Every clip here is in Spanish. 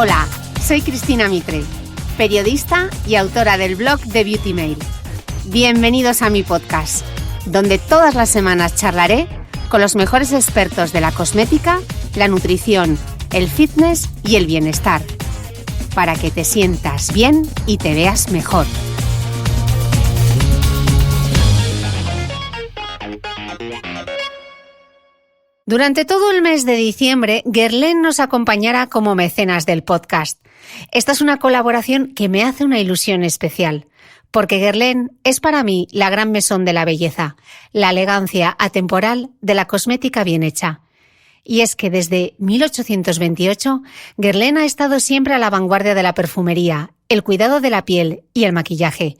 Hola, soy Cristina Mitre, periodista y autora del blog de Beauty Mail. Bienvenidos a mi podcast, donde todas las semanas charlaré con los mejores expertos de la cosmética, la nutrición, el fitness y el bienestar, para que te sientas bien y te veas mejor. Durante todo el mes de diciembre, Guerlain nos acompañará como mecenas del podcast. Esta es una colaboración que me hace una ilusión especial, porque Guerlain es para mí la gran mesón de la belleza, la elegancia atemporal de la cosmética bien hecha. Y es que desde 1828, Guerlain ha estado siempre a la vanguardia de la perfumería, el cuidado de la piel y el maquillaje.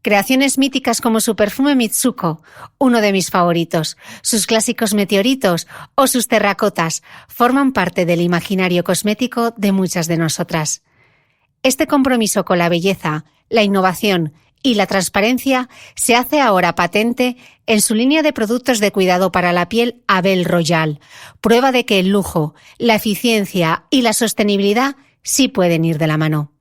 Creaciones míticas como su perfume Mitsuko, uno de mis favoritos, sus clásicos meteoritos o sus terracotas forman parte del imaginario cosmético de muchas de nosotras. Este compromiso con la belleza, la innovación y la transparencia se hace ahora patente en su línea de productos de cuidado para la piel Abel Royal, prueba de que el lujo, la eficiencia y la sostenibilidad sí pueden ir de la mano.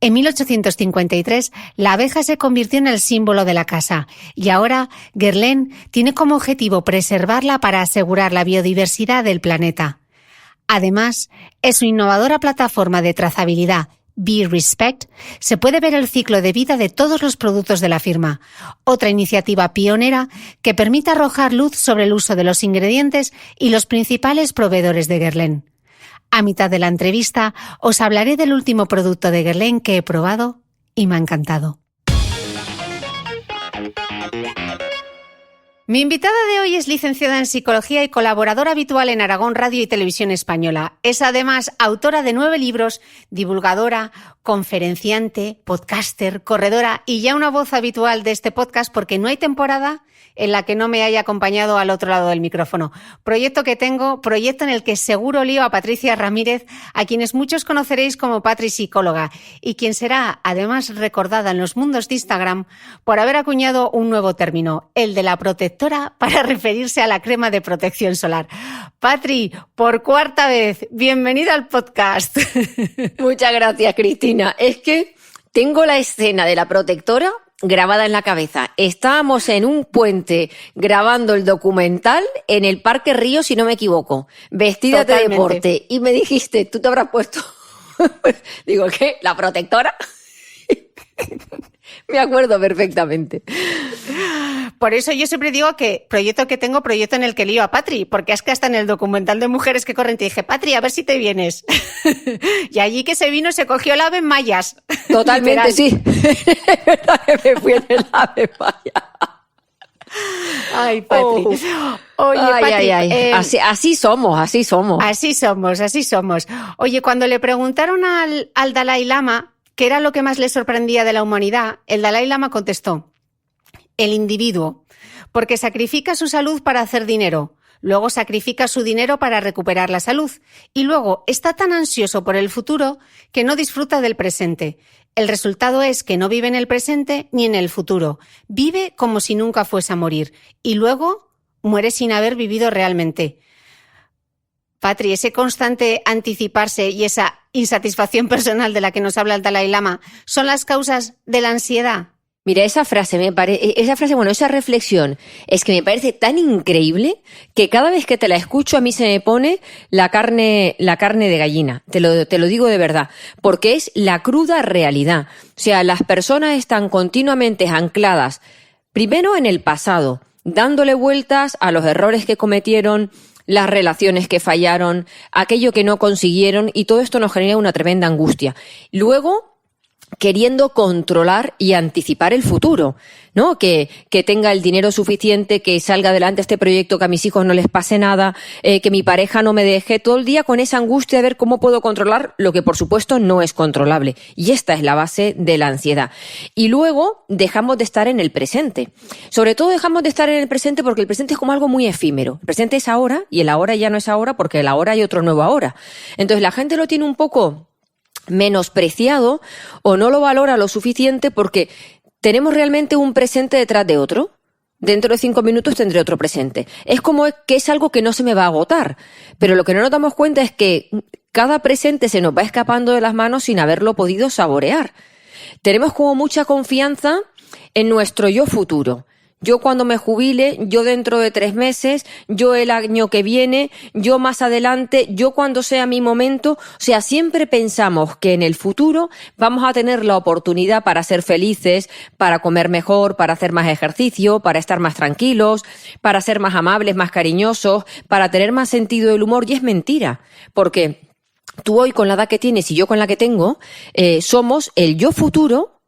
En 1853, la abeja se convirtió en el símbolo de la casa y ahora Guerlain tiene como objetivo preservarla para asegurar la biodiversidad del planeta. Además, en su innovadora plataforma de trazabilidad BeRespect se puede ver el ciclo de vida de todos los productos de la firma, otra iniciativa pionera que permite arrojar luz sobre el uso de los ingredientes y los principales proveedores de Guerlain. A mitad de la entrevista os hablaré del último producto de Guerlain que he probado y me ha encantado. Mi invitada de hoy es licenciada en Psicología y colaboradora habitual en Aragón Radio y Televisión Española. Es además autora de 9 libros, divulgadora, conferenciante, podcaster, corredora y ya una voz habitual de este podcast porque no hay temporada en la que no me haya acompañado al otro lado del micrófono. Proyecto en el que seguro lío a Patricia Ramírez, a quienes muchos conoceréis como Patri Psicóloga, y quien será además recordada en los mundos de Instagram por haber acuñado un nuevo término, el de la protectora, para referirse a la crema de protección solar. Patri, por cuarta vez, bienvenida al podcast. Muchas gracias, Cristina. Es que tengo la escena de la protectora grabada en la cabeza. Estábamos en un puente grabando el documental en el Parque Río, si no me equivoco, vestida de deporte. Y me dijiste, ¿tú te habrás puesto? Digo, ¿qué? ¿La protectora? Me acuerdo perfectamente. Por eso yo siempre digo que proyecto en el que lío a Patri, porque es que hasta en el documental de Mujeres que Corren te dije, Patri, a ver si te vienes. Y allí que se vino se cogió el ave en mallas. Totalmente, sí. Es verdad que me fui en el ave en mallas. Ay, Patri. Oye, Patri, Así somos. Así somos. Oye, cuando le preguntaron al Dalai Lama qué era lo que más le sorprendía de la humanidad, el Dalai Lama contestó: el individuo, porque sacrifica su salud para hacer dinero, luego sacrifica su dinero para recuperar la salud y luego está tan ansioso por el futuro que no disfruta del presente. El resultado es que no vive en el presente ni en el futuro, vive como si nunca fuese a morir y luego muere sin haber vivido realmente. Patri, ese constante anticiparse y esa insatisfacción personal de la que nos habla el Dalai Lama son las causas de la ansiedad. Mira, esa reflexión es que me parece tan increíble que cada vez que te la escucho a mí se me pone la carne de gallina. Te lo digo de verdad, porque es la cruda realidad. O sea, las personas están continuamente ancladas, primero en el pasado, dándole vueltas a los errores que cometieron, las relaciones que fallaron, aquello que no consiguieron, y todo esto nos genera una tremenda angustia. Luego, queriendo controlar y anticipar el futuro, ¿no? Que tenga el dinero suficiente, que salga adelante este proyecto, que a mis hijos no les pase nada, que mi pareja no me deje, todo el día con esa angustia de ver cómo puedo controlar lo que por supuesto no es controlable. Y esta es la base de la ansiedad. Y luego dejamos de estar en el presente. Sobre todo dejamos de estar en el presente porque el presente es como algo muy efímero. El presente es ahora y el ahora ya no es ahora porque el ahora hay otro nuevo ahora. Entonces la gente lo tiene un poco menospreciado o no lo valora lo suficiente porque tenemos realmente un presente detrás de otro. Dentro de 5 minutos tendré otro presente. Es como que es algo que no se me va a agotar. Pero lo que no nos damos cuenta es que cada presente se nos va escapando de las manos sin haberlo podido saborear. Tenemos como mucha confianza en nuestro yo futuro. Yo cuando me jubile, yo dentro de 3 meses, yo el año que viene, yo más adelante, yo cuando sea mi momento. O sea, siempre pensamos que en el futuro vamos a tener la oportunidad para ser felices, para comer mejor, para hacer más ejercicio, para estar más tranquilos, para ser más amables, más cariñosos, para tener más sentido del humor. Y es mentira, porque tú hoy con la edad que tienes y yo con la que tengo, somos el yo futuro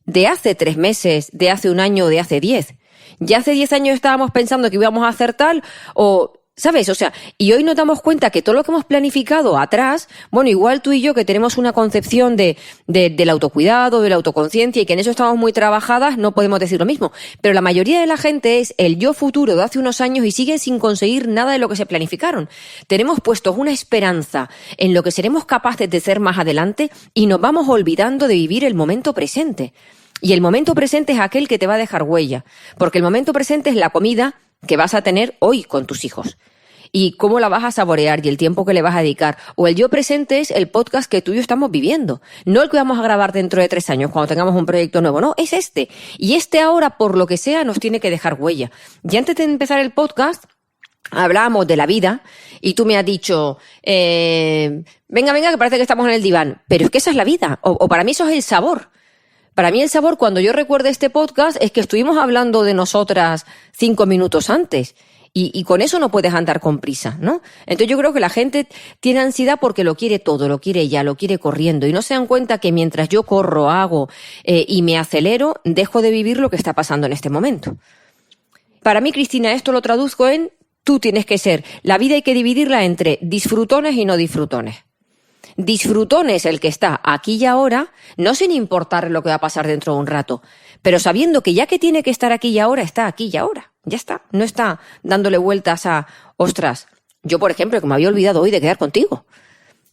de hace 3 meses, de hace 1 año, de hace 10. Ya hace 10 años estábamos pensando que íbamos a hacer tal, o, ¿sabes? O sea, y hoy nos damos cuenta que todo lo que hemos planificado atrás, bueno, igual tú y yo que tenemos una concepción del autocuidado, de la autoconciencia y que en eso estamos muy trabajadas, no podemos decir lo mismo. Pero la mayoría de la gente es el yo futuro de hace unos años y siguen sin conseguir nada de lo que se planificaron. Tenemos puestos una esperanza en lo que seremos capaces de ser más adelante y nos vamos olvidando de vivir el momento presente. Y el momento presente es aquel que te va a dejar huella, porque el momento presente es la comida que vas a tener hoy con tus hijos y cómo la vas a saborear y el tiempo que le vas a dedicar. O el yo presente es el podcast que tú y yo estamos viviendo, no el que vamos a grabar dentro de 3 años cuando tengamos un proyecto nuevo, no, es este. Y este ahora, por lo que sea, nos tiene que dejar huella. Y antes de empezar el podcast, hablábamos de la vida y tú me has dicho, venga, que parece que estamos en el diván, pero es que esa es la vida, o para mí eso es el sabor. Para mí el sabor, cuando yo recuerdo este podcast, es que estuvimos hablando de nosotras 5 minutos antes. Y con eso no puedes andar con prisa, ¿no? Entonces yo creo que la gente tiene ansiedad porque lo quiere todo, lo quiere ya, lo quiere corriendo. Y no se dan cuenta que mientras yo corro, hago y me acelero, dejo de vivir lo que está pasando en este momento. Para mí, Cristina, esto lo traduzco en tú tienes que ser. La vida hay que dividirla entre disfrutones y no disfrutones. Disfrutón es el que está aquí y ahora, no sin importar lo que va a pasar dentro de un rato, pero sabiendo que ya que tiene que estar aquí y ahora, está aquí y ahora. Ya está. No está dándole vueltas a, ostras, yo por ejemplo, que me había olvidado hoy de quedar contigo.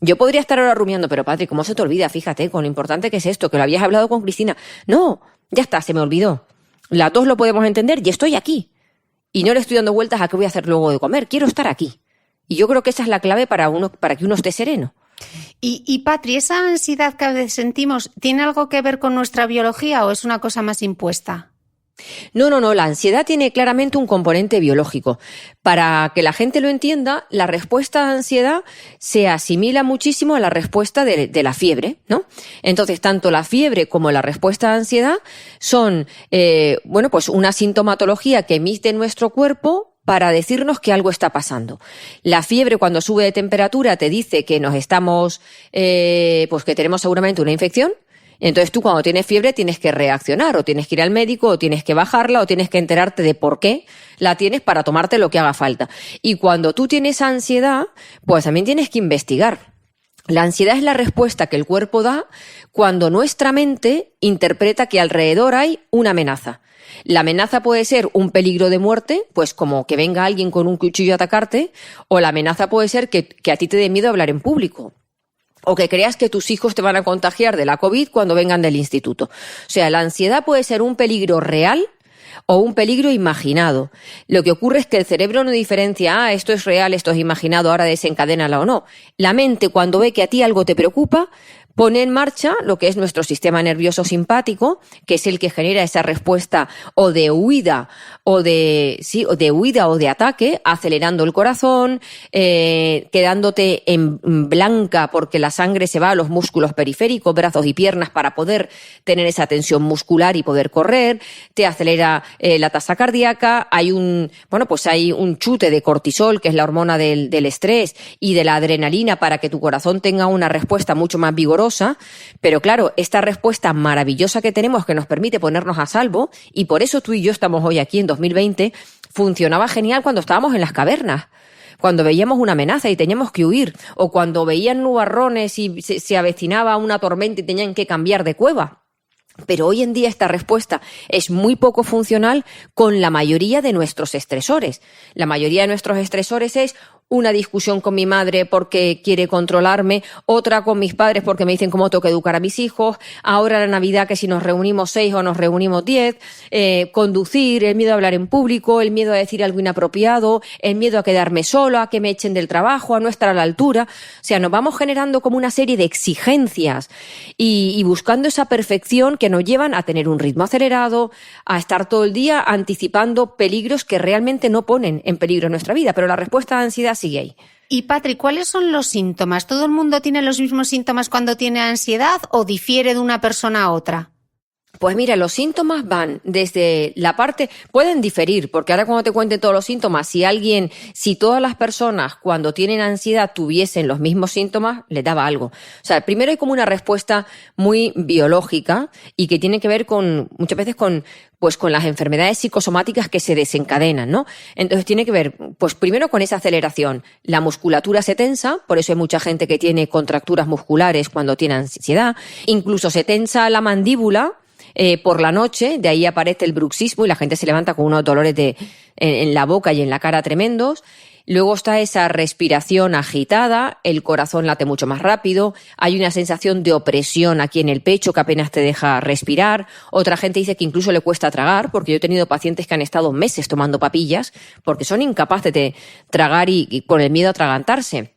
Yo podría estar ahora rumiando, pero Patri, ¿cómo se te olvida? Fíjate, con lo importante que es esto, que lo habías hablado con Cristina. No, ya está, se me olvidó. Las dos lo podemos entender y estoy aquí. Y no le estoy dando vueltas a qué voy a hacer luego de comer. Quiero estar aquí. Y yo creo que esa es la clave para que uno esté sereno. Y Patri, ¿esa ansiedad que a veces sentimos tiene algo que ver con nuestra biología o es una cosa más impuesta? No, la ansiedad tiene claramente un componente biológico. Para que la gente lo entienda, la respuesta a ansiedad se asimila muchísimo a la respuesta de la fiebre, ¿no? Entonces, tanto la fiebre como la respuesta a ansiedad son, pues una sintomatología que emite nuestro cuerpo para decirnos que algo está pasando. La fiebre, cuando sube de temperatura, te dice que nos estamos, pues que tenemos seguramente una infección. Entonces tú cuando tienes fiebre tienes que reaccionar, o tienes que ir al médico, o tienes que bajarla, o tienes que enterarte de por qué la tienes para tomarte lo que haga falta. Y cuando tú tienes ansiedad, pues también tienes que investigar. La ansiedad es la respuesta que el cuerpo da cuando nuestra mente interpreta que alrededor hay una amenaza. La amenaza puede ser un peligro de muerte, pues como que venga alguien con un cuchillo a atacarte, o la amenaza puede ser que a ti te dé miedo hablar en público, o que creas que tus hijos te van a contagiar de la COVID cuando vengan del instituto. O sea, la ansiedad puede ser un peligro real o un peligro imaginado. Lo que ocurre es que el cerebro no diferencia, esto es real, esto es imaginado, ahora desencadénala o no. La mente, cuando ve que a ti algo te preocupa, pone en marcha lo que es nuestro sistema nervioso simpático, que es el que genera esa respuesta o de huida o de huida o de ataque, acelerando el corazón, quedándote en blanca porque la sangre se va a los músculos periféricos, brazos y piernas para poder tener esa tensión muscular y poder correr, te acelera la tasa cardíaca, hay un chute de cortisol, que es la hormona del estrés, y de la adrenalina para que tu corazón tenga una respuesta mucho más vigorosa. Pero claro, esta respuesta maravillosa que tenemos, que nos permite ponernos a salvo, y por eso tú y yo estamos hoy aquí en 2020, funcionaba genial cuando estábamos en las cavernas, cuando veíamos una amenaza y teníamos que huir, o cuando veían nubarrones y se avecinaba una tormenta y tenían que cambiar de cueva. Pero hoy en día esta respuesta es muy poco funcional con la mayoría de nuestros estresores. La mayoría de nuestros estresores es una discusión con mi madre porque quiere controlarme, otra con mis padres porque me dicen cómo tengo que educar a mis hijos, ahora la Navidad que si nos reunimos 6 o nos reunimos 10, conducir, el miedo a hablar en público, el miedo a decir algo inapropiado, el miedo a quedarme sola, a que me echen del trabajo, a no estar a la altura. O sea, nos vamos generando como una serie de exigencias y buscando esa perfección que nos llevan a tener un ritmo acelerado, a estar todo el día anticipando peligros que realmente no ponen en peligro nuestra vida, pero la respuesta a la ansiedad sigue ahí. Y Patri, ¿cuáles son los síntomas? ¿Todo el mundo tiene los mismos síntomas cuando tiene ansiedad o difiere de una persona a otra? Pues mira, los síntomas van desde la parte, pueden diferir, porque ahora cuando te cuente todos los síntomas, si todas las personas cuando tienen ansiedad tuviesen los mismos síntomas, les daba algo. O sea, primero hay como una respuesta muy biológica y que tiene que ver muchas veces con las enfermedades psicosomáticas que se desencadenan, ¿no? Entonces tiene que ver, pues primero con esa aceleración. La musculatura se tensa, por eso hay mucha gente que tiene contracturas musculares cuando tiene ansiedad. Incluso se tensa la mandíbula, por la noche, de ahí aparece el bruxismo y la gente se levanta con unos dolores en la boca y en la cara tremendos. Luego está esa respiración agitada, el corazón late mucho más rápido, hay una sensación de opresión aquí en el pecho que apenas te deja respirar. Otra gente dice que incluso le cuesta tragar, porque yo he tenido pacientes que han estado meses tomando papillas porque son incapaces de tragar y por el miedo a atragantarse.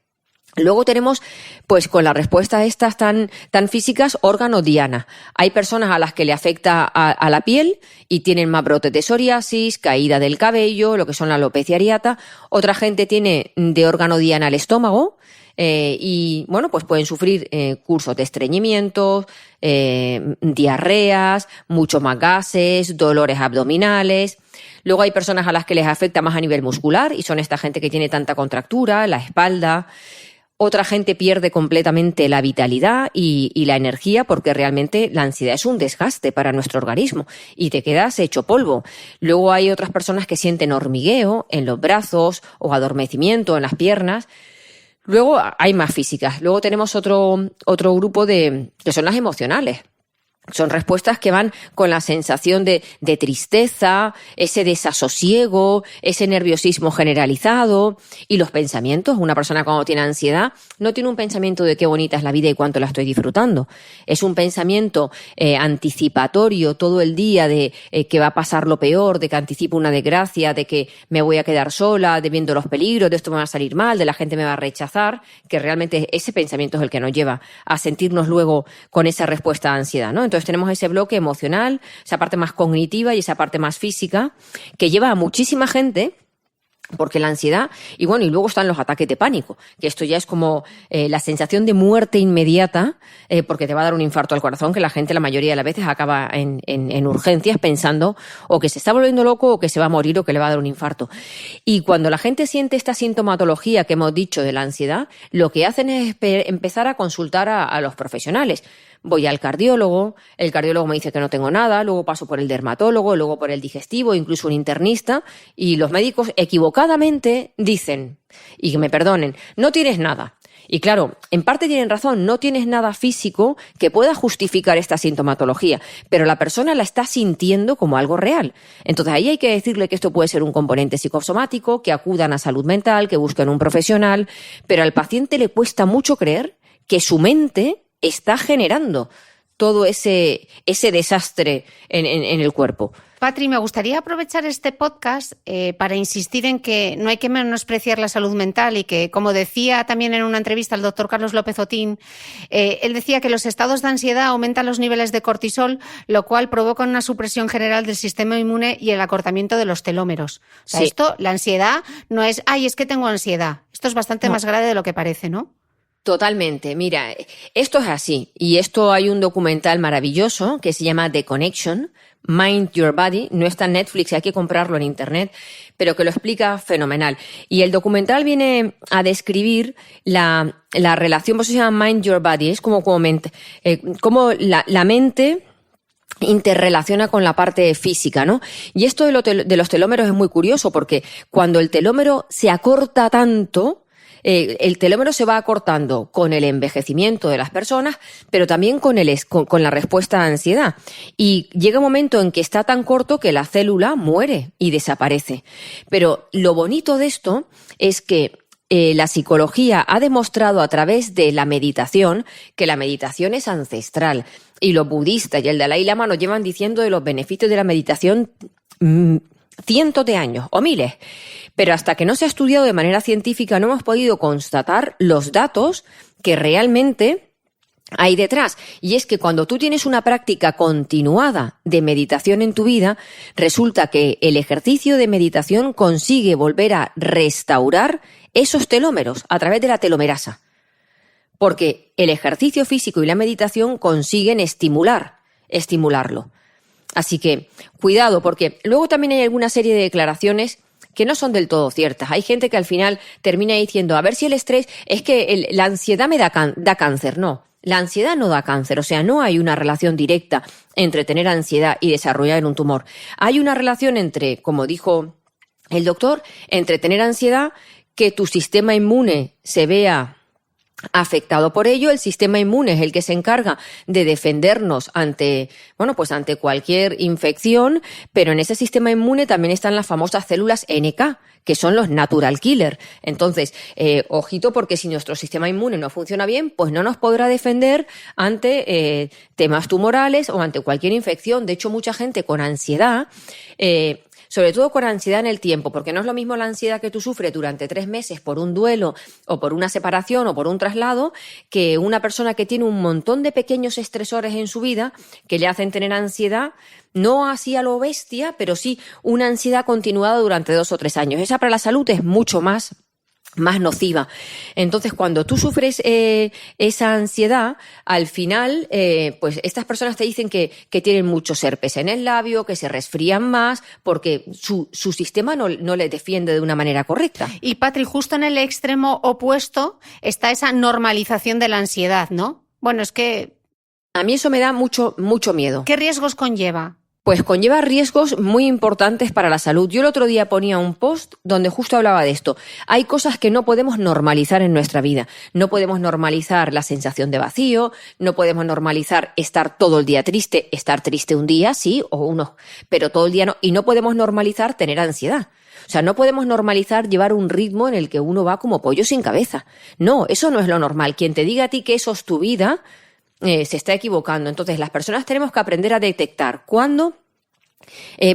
Luego tenemos, pues con la respuesta a estas tan físicas, órgano diana. Hay personas a las que le afecta a la piel y tienen más brotes de psoriasis, caída del cabello, lo que son la alopecia areata. Otra gente tiene de órgano diana el estómago y, bueno, pues pueden sufrir cursos de estreñimientos, diarreas, mucho más gases, dolores abdominales. Luego hay personas a las que les afecta más a nivel muscular y son esta gente que tiene tanta contractura, la espalda. Otra gente pierde completamente la vitalidad y la energía porque realmente la ansiedad es un desgaste para nuestro organismo y te quedas hecho polvo. Luego hay otras personas que sienten hormigueo en los brazos o adormecimiento en las piernas. Luego hay más físicas. Luego tenemos otro grupo que son las emocionales. Son respuestas que van con la sensación de tristeza, ese desasosiego, ese nerviosismo generalizado y los pensamientos. Una persona cuando tiene ansiedad no tiene un pensamiento de qué bonita es la vida y cuánto la estoy disfrutando. Es un pensamiento anticipatorio todo el día de que va a pasar lo peor, de que anticipo una desgracia, de que me voy a quedar sola, de viendo los peligros, de esto me va a salir mal, de la gente me va a rechazar, que realmente ese pensamiento es el que nos lleva a sentirnos luego con esa respuesta a ansiedad, ¿no? Entonces tenemos ese bloque emocional, esa parte más cognitiva y esa parte más física que lleva a muchísima gente, porque la ansiedad, y luego están los ataques de pánico, que esto ya es como la sensación de muerte inmediata, porque te va a dar un infarto al corazón, que la gente la mayoría de las veces acaba en urgencias pensando o que se está volviendo loco o que se va a morir o que le va a dar un infarto. Y cuando la gente siente esta sintomatología que hemos dicho de la ansiedad, lo que hacen es empezar a consultar a los profesionales. Voy al cardiólogo, el cardiólogo me dice que no tengo nada, luego paso por el dermatólogo, luego por el digestivo, incluso un internista, y los médicos equivocadamente dicen, y que me perdonen, no tienes nada. Y claro, en parte tienen razón, no tienes nada físico que pueda justificar esta sintomatología, pero la persona la está sintiendo como algo real. Entonces ahí hay que decirle que esto puede ser un componente psicosomático, que acudan a salud mental, que busquen un profesional, pero al paciente le cuesta mucho creer que su mente está generando todo ese desastre en el cuerpo. Patri, me gustaría aprovechar este podcast para insistir en que no hay que menospreciar la salud mental y que, como decía también en una entrevista el doctor Carlos López Otín, él decía que los estados de ansiedad aumentan los niveles de cortisol, lo cual provoca una supresión general del sistema inmune y el acortamiento de los telómeros. O sea, sí. Esto, la ansiedad, no es, es que tengo ansiedad. Esto es bastante más grave de lo que parece, ¿no? Totalmente. Mira, esto es así. Y esto hay un documental maravilloso que se llama The Connection, Mind Your Body. No está en Netflix, hay que comprarlo en Internet, pero que lo explica fenomenal. Y el documental viene a describir la relación, pues se llama Mind Your Body. Es como la mente interrelaciona con la parte física, ¿no? Y esto de los telómeros es muy curioso porque cuando el telómero se acorta tanto, el telómero se va acortando con el envejecimiento de las personas, pero también con la respuesta a ansiedad. Y llega un momento en que está tan corto que la célula muere y desaparece. Pero lo bonito de esto es que la psicología ha demostrado a través de la meditación que la meditación es ancestral. Y los budistas y el Dalai Lama nos llevan diciendo de los beneficios de la meditación cientos de años o miles. Pero hasta que no se ha estudiado de manera científica no hemos podido constatar los datos que realmente hay detrás. Y es que cuando tú tienes una práctica continuada de meditación en tu vida, resulta que el ejercicio de meditación consigue volver a restaurar esos telómeros a través de la telomerasa. Porque el ejercicio físico y la meditación consiguen estimularlo. Así que cuidado, porque luego también hay alguna serie de declaraciones que no son del todo ciertas. Hay gente que al final termina diciendo, a ver si el estrés, es que la ansiedad me da cáncer. No, la ansiedad no da cáncer, o sea, no hay una relación directa entre tener ansiedad y desarrollar un tumor. Hay una relación entre, como dijo el doctor, entre tener ansiedad, que tu sistema inmune se vea afectado por ello. El sistema inmune es el que se encarga de defendernos ante cualquier infección, pero en ese sistema inmune también están las famosas células NK, que son los natural killer. Entonces, ojito, porque si nuestro sistema inmune no funciona bien, pues no nos podrá defender ante temas tumorales o ante cualquier infección. De hecho, mucha gente con ansiedad, sobre todo con ansiedad en el tiempo, porque no es lo mismo la ansiedad que tú sufres durante 3 meses por un duelo o por una separación o por un traslado, que una persona que tiene un montón de pequeños estresores en su vida que le hacen tener ansiedad, no así a lo bestia, pero sí una ansiedad continuada durante 2 o 3 años. Esa para la salud es mucho más nociva. Entonces, cuando tú sufres esa ansiedad, al final, pues estas personas te dicen que tienen muchos herpes en el labio, que se resfrían más, porque su sistema no les defiende de una manera correcta. Y Patri, justo en el extremo opuesto está esa normalización de la ansiedad, ¿no? Bueno, es que a mí eso me da mucho miedo. ¿Qué riesgos conlleva? Pues conlleva riesgos muy importantes para la salud. Yo el otro día ponía un post donde justo hablaba de esto. Hay cosas que no podemos normalizar en nuestra vida. No podemos normalizar la sensación de vacío, no podemos normalizar estar todo el día triste, estar triste un día, sí, o uno, pero todo el día no. Y no podemos normalizar tener ansiedad. O sea, no podemos normalizar llevar un ritmo en el que uno va como pollo sin cabeza. No, eso no es lo normal. Quien te diga a ti que eso es tu vida, se está equivocando. Entonces, las personas tenemos que aprender a detectar cuándo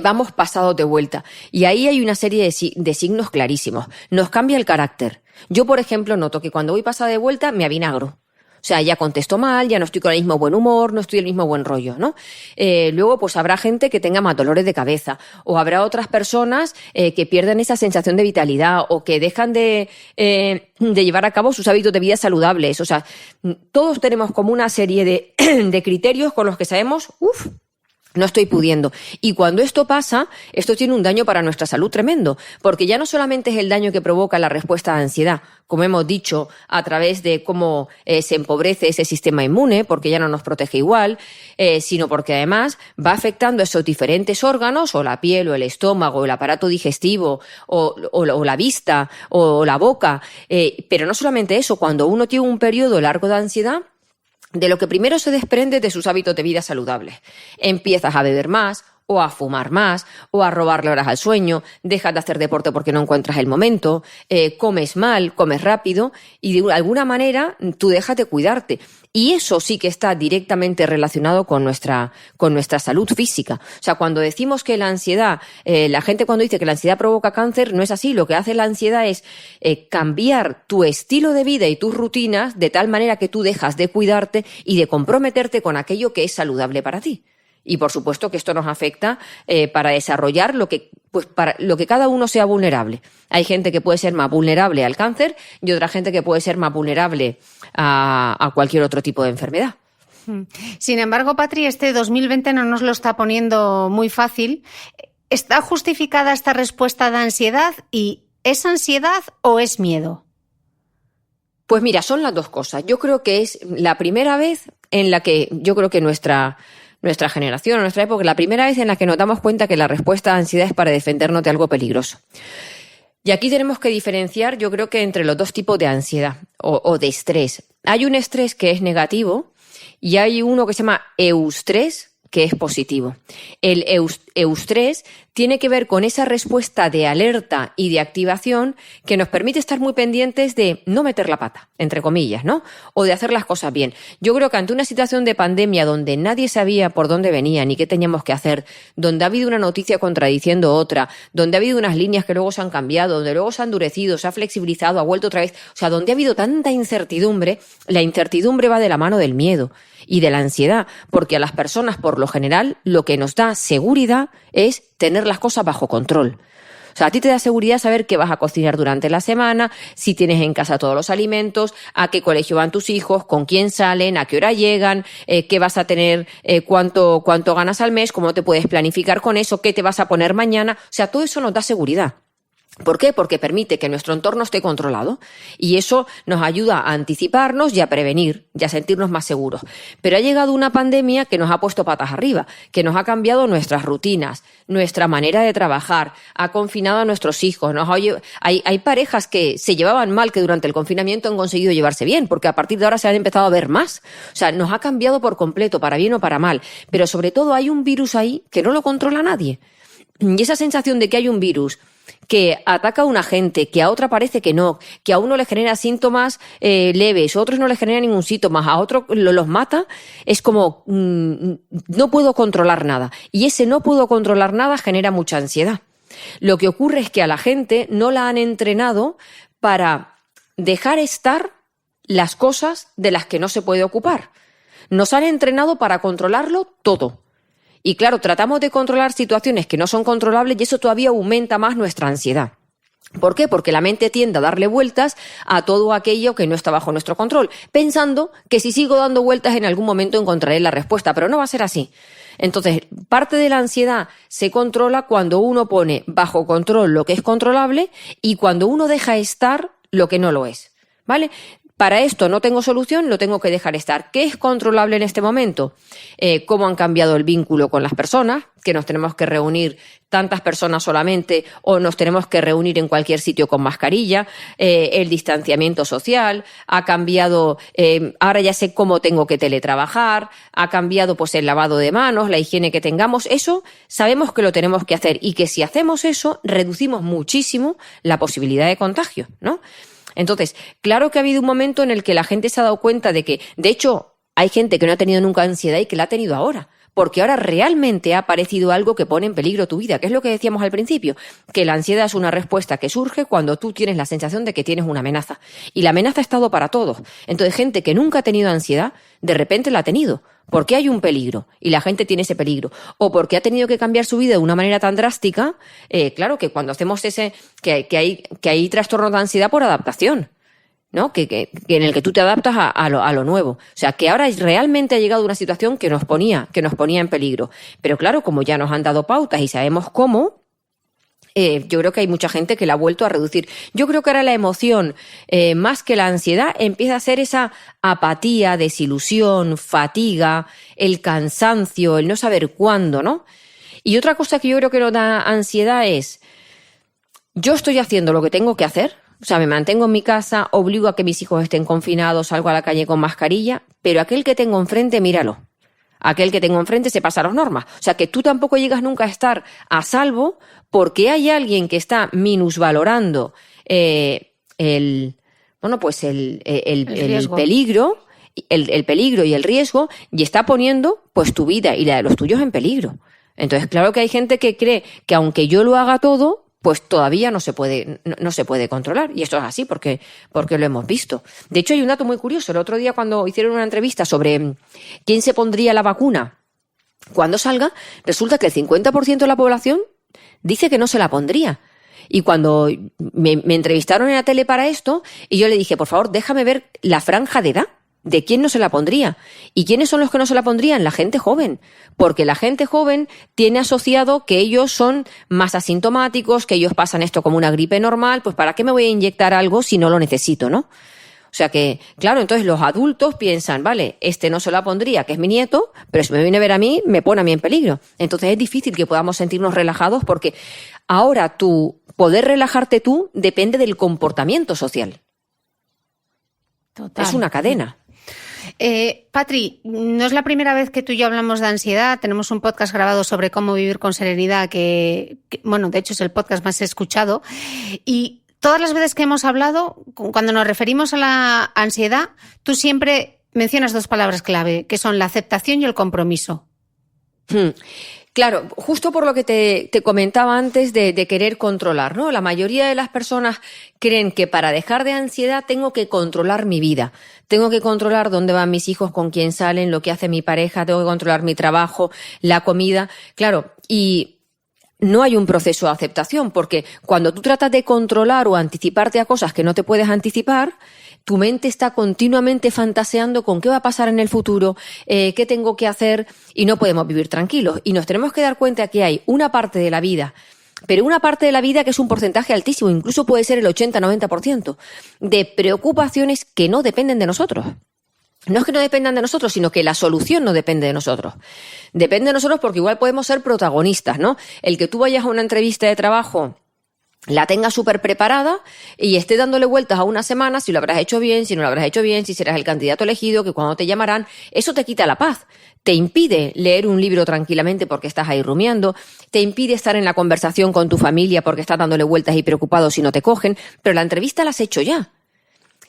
vamos pasados de vuelta. Y ahí hay una serie de signos clarísimos. Nos cambia el carácter. Yo, por ejemplo, noto que cuando voy pasada de vuelta me avinagro. O sea, ya contesto mal, ya no estoy con el mismo buen humor, no estoy del mismo buen rollo, ¿no? Luego, pues habrá gente que tenga más dolores de cabeza, o habrá otras personas que pierdan esa sensación de vitalidad, o que dejan de llevar a cabo sus hábitos de vida saludables. O sea, todos tenemos como una serie de criterios con los que sabemos, no estoy pudiendo. Y cuando esto pasa, esto tiene un daño para nuestra salud tremendo, porque ya no solamente es el daño que provoca la respuesta a ansiedad, como hemos dicho, a través de cómo se empobrece ese sistema inmune, porque ya no nos protege igual, sino porque además va afectando esos diferentes órganos, o la piel, o el estómago, o el aparato digestivo, o la vista, o la boca. Pero no solamente eso, cuando uno tiene un periodo largo de ansiedad, de lo que primero se desprende de sus hábitos de vida saludables. Empiezas a beber más, o a fumar más, o a robarle horas al sueño, dejas de hacer deporte porque no encuentras el momento, comes mal, comes rápido, y de alguna manera tú dejas de cuidarte. Y eso sí que está directamente relacionado con nuestra salud física. O sea, cuando decimos que la ansiedad, la gente cuando dice que la ansiedad provoca cáncer, no es así. Lo que hace la ansiedad es cambiar tu estilo de vida y tus rutinas de tal manera que tú dejas de cuidarte y de comprometerte con aquello que es saludable para ti. Y por supuesto que esto nos afecta para desarrollar para lo que cada uno sea vulnerable. Hay gente que puede ser más vulnerable al cáncer y otra gente que puede ser más vulnerable a cualquier otro tipo de enfermedad. Sin embargo, Patri, este 2020 no nos lo está poniendo muy fácil. ¿Está justificada esta respuesta de ansiedad? ¿Y es ansiedad o es miedo? Pues mira, son las dos cosas. Yo creo que es la primera vez en la que yo creo que nuestra generación o nuestra época, la primera vez en la que nos damos cuenta que la respuesta a ansiedad es para defendernos de algo peligroso. Y aquí tenemos que diferenciar, yo creo que entre los dos tipos de ansiedad o de estrés. Hay un estrés que es negativo y hay uno que se llama eustrés, que es positivo. El eustrés tiene que ver con esa respuesta de alerta y de activación que nos permite estar muy pendientes de no meter la pata, entre comillas, ¿no? O de hacer las cosas bien. Yo creo que ante una situación de pandemia donde nadie sabía por dónde venía ni qué teníamos que hacer, donde ha habido una noticia contradiciendo otra, donde ha habido unas líneas que luego se han cambiado, donde luego se ha endurecido, se ha flexibilizado, ha vuelto otra vez, o sea, donde ha habido tanta incertidumbre, la incertidumbre va de la mano del miedo y de la ansiedad, porque a las personas, por lo general, lo que nos da seguridad es tener las cosas bajo control. O sea, a ti te da seguridad saber qué vas a cocinar durante la semana, si tienes en casa todos los alimentos, a qué colegio van tus hijos, con quién salen, a qué hora llegan, qué vas a tener, cuánto ganas al mes, cómo te puedes planificar con eso, qué te vas a poner mañana. O sea, todo eso nos da seguridad. ¿Por qué? Porque permite que nuestro entorno esté controlado y eso nos ayuda a anticiparnos y a prevenir y a sentirnos más seguros. Pero ha llegado una pandemia que nos ha puesto patas arriba, que nos ha cambiado nuestras rutinas, nuestra manera de trabajar, ha confinado a nuestros hijos. Hay parejas que se llevaban mal que durante el confinamiento han conseguido llevarse bien, porque a partir de ahora se han empezado a ver más. O sea, nos ha cambiado por completo, para bien o para mal. Pero sobre todo hay un virus ahí que no lo controla nadie. Y esa sensación de que hay un virus que ataca a una gente, que a otra parece que no, que a uno le genera síntomas leves, a otros no le genera ningún síntoma, a otros los mata, es como no puedo controlar nada. Y ese no puedo controlar nada genera mucha ansiedad. Lo que ocurre es que a la gente no la han entrenado para dejar estar las cosas de las que no se puede ocupar. Nos han entrenado para controlarlo todo. Y claro, tratamos de controlar situaciones que no son controlables y eso todavía aumenta más nuestra ansiedad. ¿Por qué? Porque la mente tiende a darle vueltas a todo aquello que no está bajo nuestro control, pensando que si sigo dando vueltas en algún momento encontraré la respuesta, pero no va a ser así. Entonces, parte de la ansiedad se controla cuando uno pone bajo control lo que es controlable y cuando uno deja estar lo que no lo es, ¿vale? Para esto no tengo solución, lo tengo que dejar estar. ¿Qué es controlable en este momento? ¿Cómo han cambiado el vínculo con las personas? Que nos tenemos que reunir tantas personas solamente o nos tenemos que reunir en cualquier sitio con mascarilla. El distanciamiento social ha cambiado. Ahora ya sé cómo tengo que teletrabajar. Ha cambiado pues el lavado de manos, la higiene que tengamos. Eso sabemos que lo tenemos que hacer y que si hacemos eso reducimos muchísimo la posibilidad de contagio, ¿no? Entonces, claro que ha habido un momento en el que la gente se ha dado cuenta de que, de hecho, hay gente que no ha tenido nunca ansiedad y que la ha tenido ahora, porque ahora realmente ha aparecido algo que pone en peligro tu vida, que es lo que decíamos al principio, que la ansiedad es una respuesta que surge cuando tú tienes la sensación de que tienes una amenaza. Y la amenaza ha estado para todos. Entonces, gente que nunca ha tenido ansiedad, de repente la ha tenido. Porque hay un peligro y la gente tiene ese peligro. O porque ha tenido que cambiar su vida de una manera tan drástica, claro que cuando hacemos que hay trastornos de ansiedad por adaptación, ¿no? Que en el que tú te adaptas a lo nuevo. O sea, que ahora realmente ha llegado una situación que nos ponía en peligro. Pero claro, como ya nos han dado pautas y sabemos cómo, yo creo que hay mucha gente que la ha vuelto a reducir. Yo creo que ahora la emoción, más que la ansiedad, empieza a ser esa apatía, desilusión, fatiga, el cansancio, el no saber cuándo, ¿no? Y otra cosa que yo creo que nos da ansiedad es, yo estoy haciendo lo que tengo que hacer, o sea, me mantengo en mi casa, obligo a que mis hijos estén confinados, salgo a la calle con mascarilla, pero aquel que tengo enfrente, míralo. Aquel que tengo enfrente se pasa las normas. O sea, que tú tampoco llegas nunca a estar a salvo porque hay alguien que está minusvalorando el peligro, el peligro y el riesgo y está poniendo pues tu vida y la de los tuyos en peligro. Entonces, claro que hay gente que cree que aunque yo lo haga todo, pues todavía no se puede controlar. Y esto es así porque lo hemos visto. De hecho, hay un dato muy curioso. El otro día cuando hicieron una entrevista sobre quién se pondría la vacuna cuando salga, resulta que el 50% de la población dice que no se la pondría. Y cuando me entrevistaron en la tele para esto, y yo le dije, por favor, déjame ver la franja de edad. ¿De quién no se la pondría? ¿Y quiénes son los que no se la pondrían? La gente joven. Porque la gente joven tiene asociado que ellos son más asintomáticos, que ellos pasan esto como una gripe normal, pues ¿para qué me voy a inyectar algo si no lo necesito, no? O sea que, claro, entonces los adultos piensan, vale, este no se la pondría, que es mi nieto, pero si me viene a ver a mí, me pone a mí en peligro. Entonces es difícil que podamos sentirnos relajados porque ahora tu poder relajarte tú depende del comportamiento social. Total. Es una cadena. Patri, no es la primera vez que tú y yo hablamos de ansiedad. Tenemos un podcast grabado sobre cómo vivir con serenidad que de hecho es el podcast más escuchado. Y todas las veces que hemos hablado, cuando nos referimos a la ansiedad, tú siempre mencionas dos palabras clave, que son la aceptación y el compromiso. Claro, justo por lo que te comentaba antes de querer controlar, ¿no? La mayoría de las personas creen que para dejar de ansiedad tengo que controlar mi vida. Tengo que controlar dónde van mis hijos, con quién salen, lo que hace mi pareja, tengo que controlar mi trabajo, la comida. Claro, y no hay un proceso de aceptación, porque cuando tú tratas de controlar o anticiparte a cosas que no te puedes anticipar, tu mente está continuamente fantaseando con qué va a pasar en el futuro, qué tengo que hacer, y no podemos vivir tranquilos. Y nos tenemos que dar cuenta que hay una parte de la vida, pero una parte de la vida que es un porcentaje altísimo, incluso puede ser el 80-90%, de preocupaciones que no dependen de nosotros. No es que no dependan de nosotros, sino que la solución no depende de nosotros. Depende de nosotros porque igual podemos ser protagonistas, ¿no? El que tú vayas a una entrevista de trabajo, la tengas súper preparada y esté dándole vueltas a una semana si lo habrás hecho bien, si no lo habrás hecho bien, si serás el candidato elegido, que cuando te llamarán, eso te quita la paz. Te impide leer un libro tranquilamente porque estás ahí rumiando, te impide estar en la conversación con tu familia porque estás dándole vueltas y preocupado si no te cogen, pero la entrevista la has hecho ya.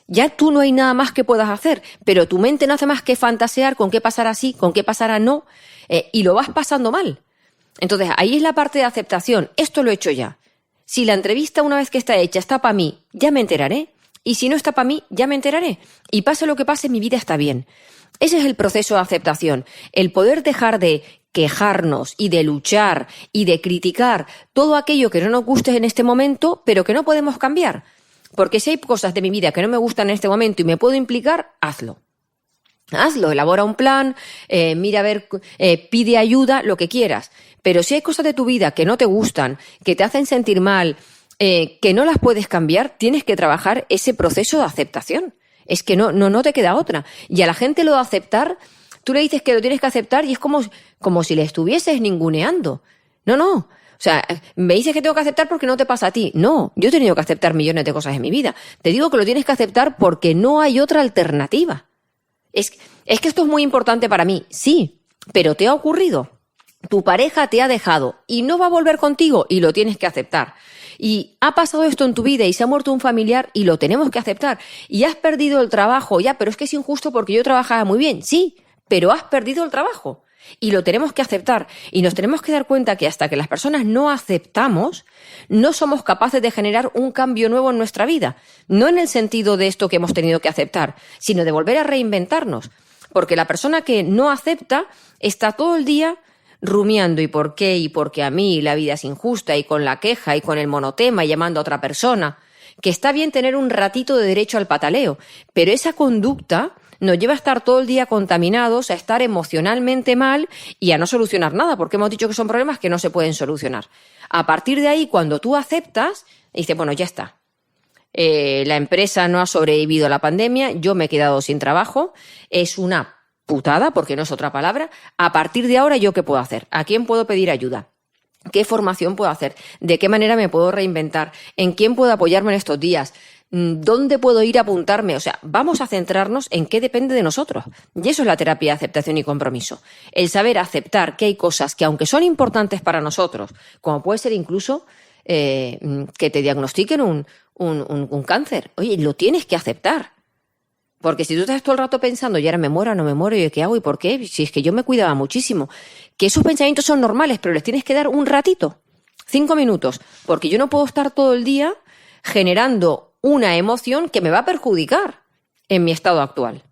Ya tú no hay nada más que puedas hacer, pero tu mente no hace más que fantasear con qué pasará sí, con qué pasará no, y lo vas pasando mal. Entonces, ahí es la parte de aceptación. Esto lo he hecho ya. Si la entrevista, una vez que está hecha, está para mí, ya me enteraré. Y si no está para mí, ya me enteraré. Y pase lo que pase, mi vida está bien. Ese es el proceso de aceptación. El poder dejar de quejarnos y de luchar y de criticar todo aquello que no nos guste en este momento, pero que no podemos cambiar. Porque si hay cosas de mi vida que no me gustan en este momento y me puedo implicar, hazlo. Hazlo, elabora un plan, mira a ver, pide ayuda, lo que quieras. Pero si hay cosas de tu vida que no te gustan, que te hacen sentir mal, que no las puedes cambiar, tienes que trabajar ese proceso de aceptación. Es que no te queda otra. Y a la gente lo de aceptar, tú le dices que lo tienes que aceptar y es como si le estuvieses ninguneando. No. O sea, me dices que tengo que aceptar porque no te pasa a ti. No, yo he tenido que aceptar millones de cosas en mi vida. Te digo que lo tienes que aceptar porque no hay otra alternativa. Es que esto es muy importante para mí. Sí, pero te ha ocurrido. Tu pareja te ha dejado y no va a volver contigo y lo tienes que aceptar. Y ha pasado esto en tu vida y se ha muerto un familiar y lo tenemos que aceptar. Y has perdido el trabajo, ya, pero es que es injusto porque yo trabajaba muy bien. Sí, pero has perdido el trabajo. Y lo tenemos que aceptar. Y nos tenemos que dar cuenta que hasta que las personas no aceptamos, no somos capaces de generar un cambio nuevo en nuestra vida. No en el sentido de esto que hemos tenido que aceptar, sino de volver a reinventarnos. Porque la persona que no acepta está todo el día rumiando y por qué, y porque a mí la vida es injusta, y con la queja, y con el monotema, y llamando a otra persona. Que está bien tener un ratito de derecho al pataleo, pero esa conducta nos lleva a estar todo el día contaminados, a estar emocionalmente mal y a no solucionar nada, porque hemos dicho que son problemas que no se pueden solucionar. A partir de ahí, cuando tú aceptas, dices, bueno, ya está. La empresa no ha sobrevivido a la pandemia, yo me he quedado sin trabajo, es una putada, porque no es otra palabra. A partir de ahora, ¿yo qué puedo hacer? ¿A quién puedo pedir ayuda? ¿Qué formación puedo hacer? ¿De qué manera me puedo reinventar? ¿En quién puedo apoyarme en estos días? ¿Dónde puedo ir a apuntarme? O sea, vamos a centrarnos en qué depende de nosotros. Y eso es la terapia de aceptación y compromiso. El saber aceptar que hay cosas que, aunque son importantes para nosotros, como puede ser incluso que te diagnostiquen un cáncer, oye, lo tienes que aceptar. Porque si tú estás todo el rato pensando, y ahora me muero, no me muero, ¿y qué hago? ¿Y por qué? Si es que yo me cuidaba muchísimo. Que esos pensamientos son normales, pero les tienes que dar un ratito, 5 minutos. Porque yo no puedo estar todo el día generando una emoción que me va a perjudicar en mi estado actual.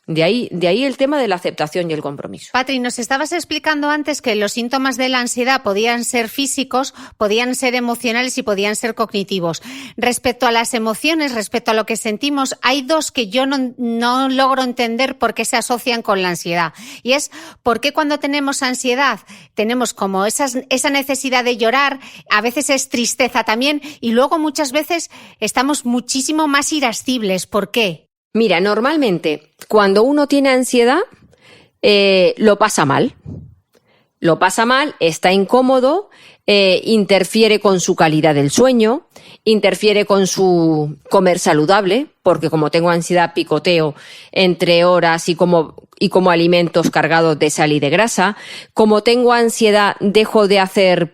De ahí el tema de la aceptación y el compromiso. Patri, nos estabas explicando antes que los síntomas de la ansiedad podían ser físicos, podían ser emocionales y podían ser cognitivos. Respecto a las emociones, respecto a lo que sentimos, hay dos que yo no logro entender por qué se asocian con la ansiedad. Y es por qué cuando tenemos ansiedad tenemos como esa necesidad de llorar, a veces es tristeza también, y luego muchas veces estamos muchísimo más irascibles. ¿Por qué? Mira, normalmente cuando uno tiene ansiedad lo pasa mal. Lo pasa mal, está incómodo, interfiere con su calidad del sueño, interfiere con su comer saludable, porque como tengo ansiedad picoteo entre horas y como alimentos cargados de sal y de grasa. Como tengo ansiedad,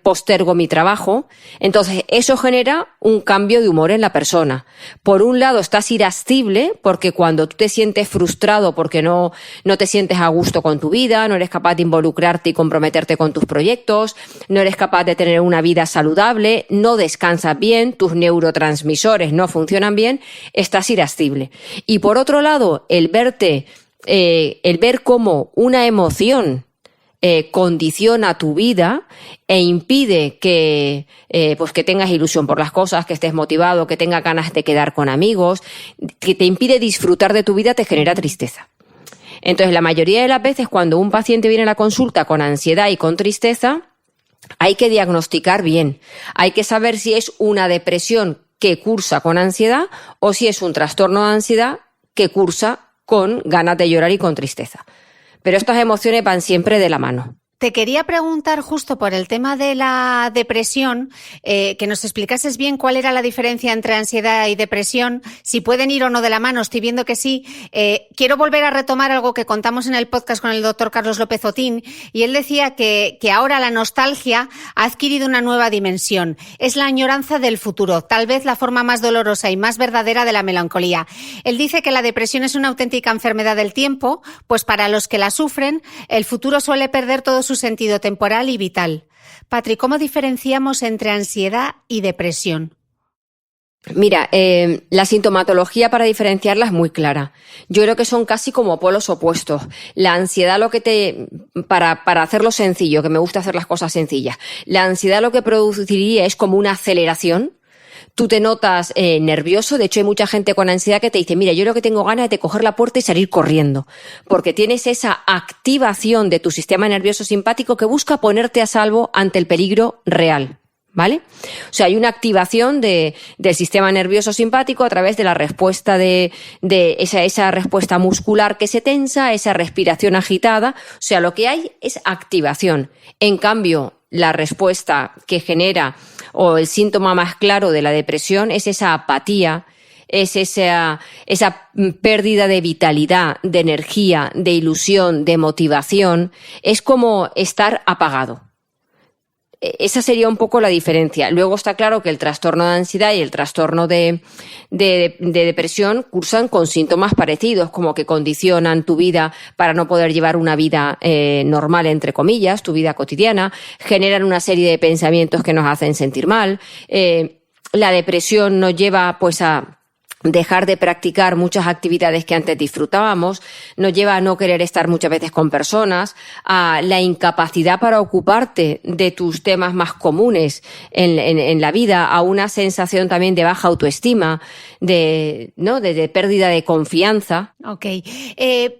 postergo mi trabajo. Entonces, eso genera un cambio de humor en la persona. Por un lado, estás irascible, porque cuando tú te sientes frustrado porque no te sientes a gusto con tu vida, no eres capaz de involucrarte y comprometerte con tus proyectos, no eres capaz de tener una vida saludable, no descansas bien, tus neurotransmisores no funcionan bien, estás irascible. Y por otro lado, el ver cómo una emoción condiciona tu vida e impide que tengas ilusión por las cosas, que estés motivado, que tengas ganas de quedar con amigos, que te impide disfrutar de tu vida, te genera tristeza. Entonces, la mayoría de las veces cuando un paciente viene a la consulta con ansiedad y con tristeza, hay que diagnosticar bien. Hay que saber si es una depresión que cursa con ansiedad o si es un trastorno de ansiedad que cursa con ganas de llorar y con tristeza. Pero estas emociones van siempre de la mano. Te quería preguntar justo por el tema de la depresión, que nos explicases bien cuál era la diferencia entre ansiedad y depresión, si pueden ir o no de la mano. Estoy viendo que sí. Quiero volver a retomar algo que contamos en el podcast con el doctor Carlos López Otín, y él decía que ahora la nostalgia ha adquirido una nueva dimensión. Es la añoranza del futuro, tal vez la forma más dolorosa y más verdadera de la melancolía. Él dice que la depresión es una auténtica enfermedad del tiempo, pues para los que la sufren, el futuro suele perder todo su sentido temporal y vital. Patri, ¿cómo diferenciamos entre ansiedad y depresión? Mira, la sintomatología para diferenciarla es muy clara. Yo creo que son casi como polos opuestos. La ansiedad para hacerlo sencillo, que me gusta hacer las cosas sencillas, la ansiedad lo que produciría es como una aceleración. Tú te notas nervioso. De hecho, hay mucha gente con ansiedad que te dice, mira, yo lo que tengo ganas es de coger la puerta y salir corriendo, porque tienes esa activación de tu sistema nervioso simpático que busca ponerte a salvo ante el peligro real, ¿vale? O sea, hay una activación del sistema nervioso simpático a través de la respuesta de esa respuesta muscular que se tensa, esa respiración agitada. O sea, lo que hay es activación. En cambio, la respuesta que genera o el síntoma más claro de la depresión es esa apatía, es esa pérdida de vitalidad, de energía, de ilusión, de motivación. Es como estar apagado. Esa sería un poco la diferencia. Luego está claro que el trastorno de ansiedad y el trastorno de depresión cursan con síntomas parecidos, como que condicionan tu vida para no poder llevar una vida normal, entre comillas, tu vida cotidiana, generan una serie de pensamientos que nos hacen sentir mal. La depresión nos lleva pues a dejar de practicar muchas actividades que antes disfrutábamos, nos lleva a no querer estar muchas veces con personas, a la incapacidad para ocuparte de tus temas más comunes en la vida, a una sensación también de baja autoestima, de pérdida de confianza. Ok.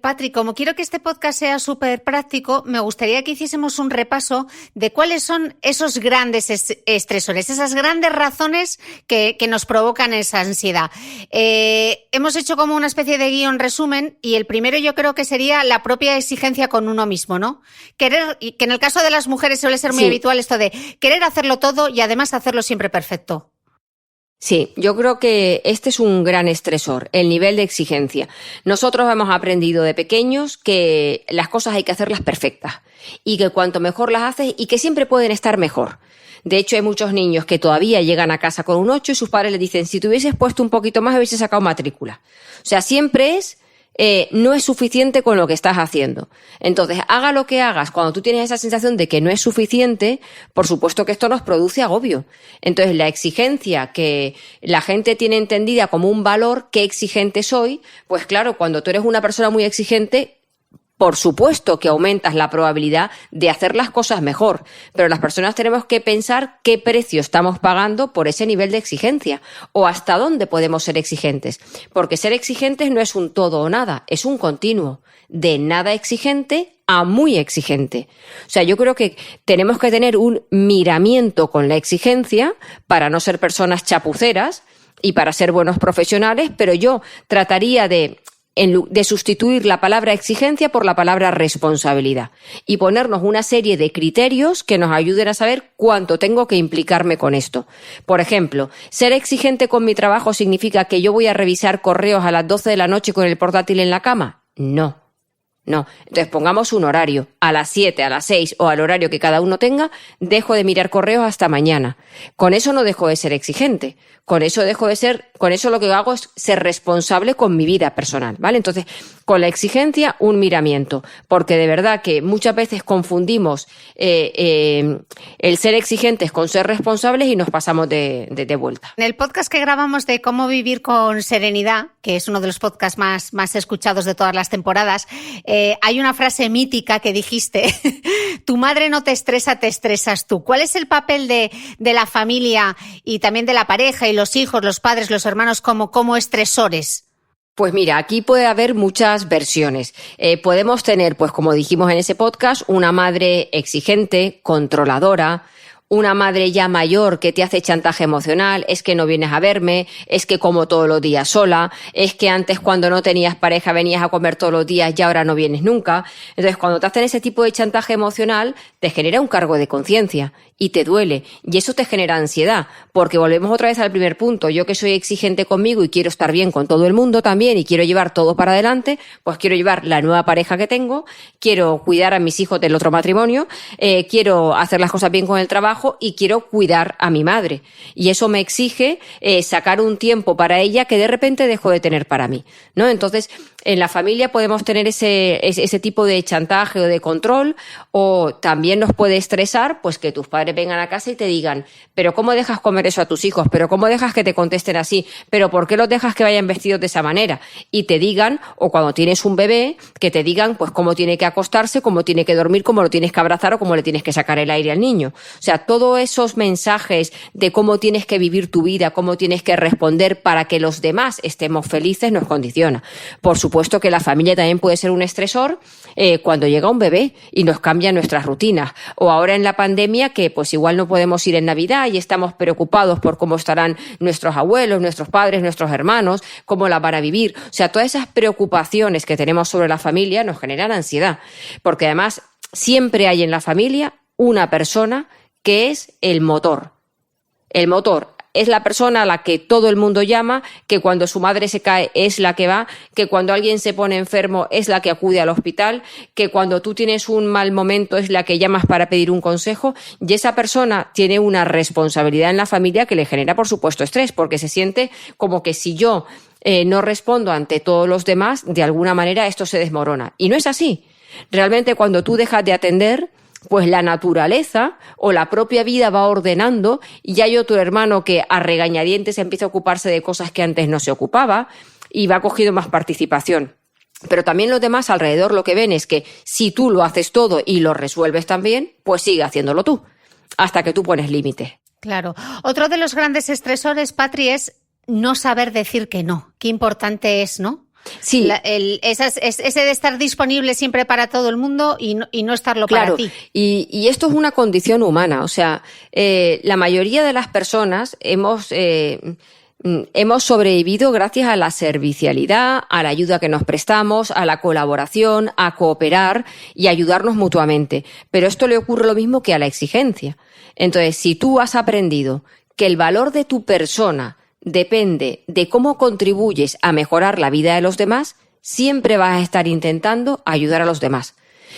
Patri, como quiero que este podcast sea súper práctico, me gustaría que hiciésemos un repaso de cuáles son esos grandes estresores, esas grandes razones que nos provocan esa ansiedad. Hemos hecho como una especie de guión resumen, y el primero yo creo que sería la propia exigencia con uno mismo, ¿no? Querer, y que en el caso de las mujeres suele ser muy habitual esto de querer hacerlo todo y además hacerlo siempre perfecto. Sí, yo creo que este es un gran estresor, el nivel de exigencia. Nosotros hemos aprendido de pequeños que las cosas hay que hacerlas perfectas y que cuanto mejor las haces y que siempre pueden estar mejor. De hecho, hay muchos niños que todavía llegan a casa con un 8 y sus padres les dicen, si te hubieses puesto un poquito más, hubieses sacado matrícula. O sea, siempre no es suficiente con lo que estás haciendo. Entonces, haga lo que hagas, cuando tú tienes esa sensación de que no es suficiente, por supuesto que esto nos produce agobio. Entonces, la exigencia que la gente tiene entendida como un valor, ¿qué exigente soy? Pues claro, cuando tú eres una persona muy exigente, por supuesto que aumentas la probabilidad de hacer las cosas mejor, pero las personas tenemos que pensar qué precio estamos pagando por ese nivel de exigencia o hasta dónde podemos ser exigentes, porque ser exigentes no es un todo o nada, es un continuo, de nada exigente a muy exigente. O sea, yo creo que tenemos que tener un miramiento con la exigencia para no ser personas chapuceras y para ser buenos profesionales, pero yo trataría de de sustituir la palabra exigencia por la palabra responsabilidad y ponernos una serie de criterios que nos ayuden a saber cuánto tengo que implicarme con esto. Por ejemplo, ¿ser exigente con mi trabajo significa que yo voy a revisar correos a las 12 de la noche con el portátil en la cama? No. Entonces pongamos un horario, a las 7, a las 6 o al horario que cada uno tenga, dejo de mirar correos hasta mañana. Con eso no dejo de ser exigente. Con eso lo que hago es ser responsable con mi vida personal, ¿vale? Entonces, con la exigencia, un miramiento, porque de verdad que muchas veces confundimos el ser exigentes con ser responsables y nos pasamos de vuelta. En el podcast que grabamos de cómo vivir con serenidad, que es uno de los podcasts más escuchados de todas las temporadas, hay una frase mítica que dijiste, tu madre no te estresa, te estresas tú. ¿Cuál es el papel de la familia y también de la pareja y los hijos, los padres, los hermanos como estresores? Pues mira, aquí puede haber muchas versiones. Podemos tener, pues como dijimos en ese podcast, una madre exigente, controladora, una madre ya mayor que te hace chantaje emocional, es que no vienes a verme, es que como todos los días sola, es que antes cuando no tenías pareja venías a comer todos los días y ahora no vienes nunca. Entonces, cuando te hacen ese tipo de chantaje emocional, te genera un cargo de conciencia y te duele. Y eso te genera ansiedad, porque volvemos otra vez al primer punto. Yo que soy exigente conmigo y quiero estar bien con todo el mundo también y quiero llevar todo para adelante, pues quiero llevar la nueva pareja que tengo, quiero cuidar a mis hijos del otro matrimonio, quiero hacer las cosas bien con el trabajo y quiero cuidar a mi madre. Y eso me exige sacar un tiempo para ella que de repente dejo de tener para mí, ¿no? Entonces, en la familia podemos tener ese tipo de chantaje o de control, o también nos puede estresar pues que tus padres vengan a casa y te digan, pero ¿cómo dejas comer eso a tus hijos? ¿Pero cómo dejas que te contesten así? ¿Pero por qué los dejas que vayan vestidos de esa manera? Y te digan, o cuando tienes un bebé, que te digan pues cómo tiene que acostarse, cómo tiene que dormir, cómo lo tienes que abrazar o cómo le tienes que sacar el aire al niño. O sea, todos esos mensajes de cómo tienes que vivir tu vida, cómo tienes que responder para que los demás estemos felices, nos condiciona. Por supuesto que la familia también puede ser un estresor cuando llega un bebé y nos cambia nuestras rutinas. O ahora en la pandemia que pues igual no podemos ir en Navidad y estamos preocupados por cómo estarán nuestros abuelos, nuestros padres, nuestros hermanos, cómo las van a vivir. O sea, todas esas preocupaciones que tenemos sobre la familia nos generan ansiedad. Porque además siempre hay en la familia una persona que es el motor. El motor es la persona a la que todo el mundo llama, que cuando su madre se cae es la que va, que cuando alguien se pone enfermo es la que acude al hospital, que cuando tú tienes un mal momento es la que llamas para pedir un consejo, y esa persona tiene una responsabilidad en la familia que le genera, por supuesto, estrés, porque se siente como que si yo no respondo ante todos los demás, de alguna manera esto se desmorona. Y no es así. Realmente cuando tú dejas de atender, pues la naturaleza o la propia vida va ordenando y hay otro hermano que a regañadientes empieza a ocuparse de cosas que antes no se ocupaba y va cogiendo más participación. Pero también los demás alrededor lo que ven es que si tú lo haces todo y lo resuelves también, pues sigue haciéndolo tú, hasta que tú pones límites. Claro. Otro de los grandes estresores, Patri, es no saber decir que no. Qué importante es, ¿no? Sí. Ese de estar disponible siempre para todo el mundo y no estarlo claro, para ti. Y esto es una condición humana. O sea, la mayoría de las personas hemos sobrevivido gracias a la servicialidad, a la ayuda que nos prestamos, a la colaboración, a cooperar y ayudarnos mutuamente. Pero esto le ocurre lo mismo que a la exigencia. Entonces, si tú has aprendido que el valor de tu persona depende de cómo contribuyes a mejorar la vida de los demás, siempre vas a estar intentando ayudar a los demás.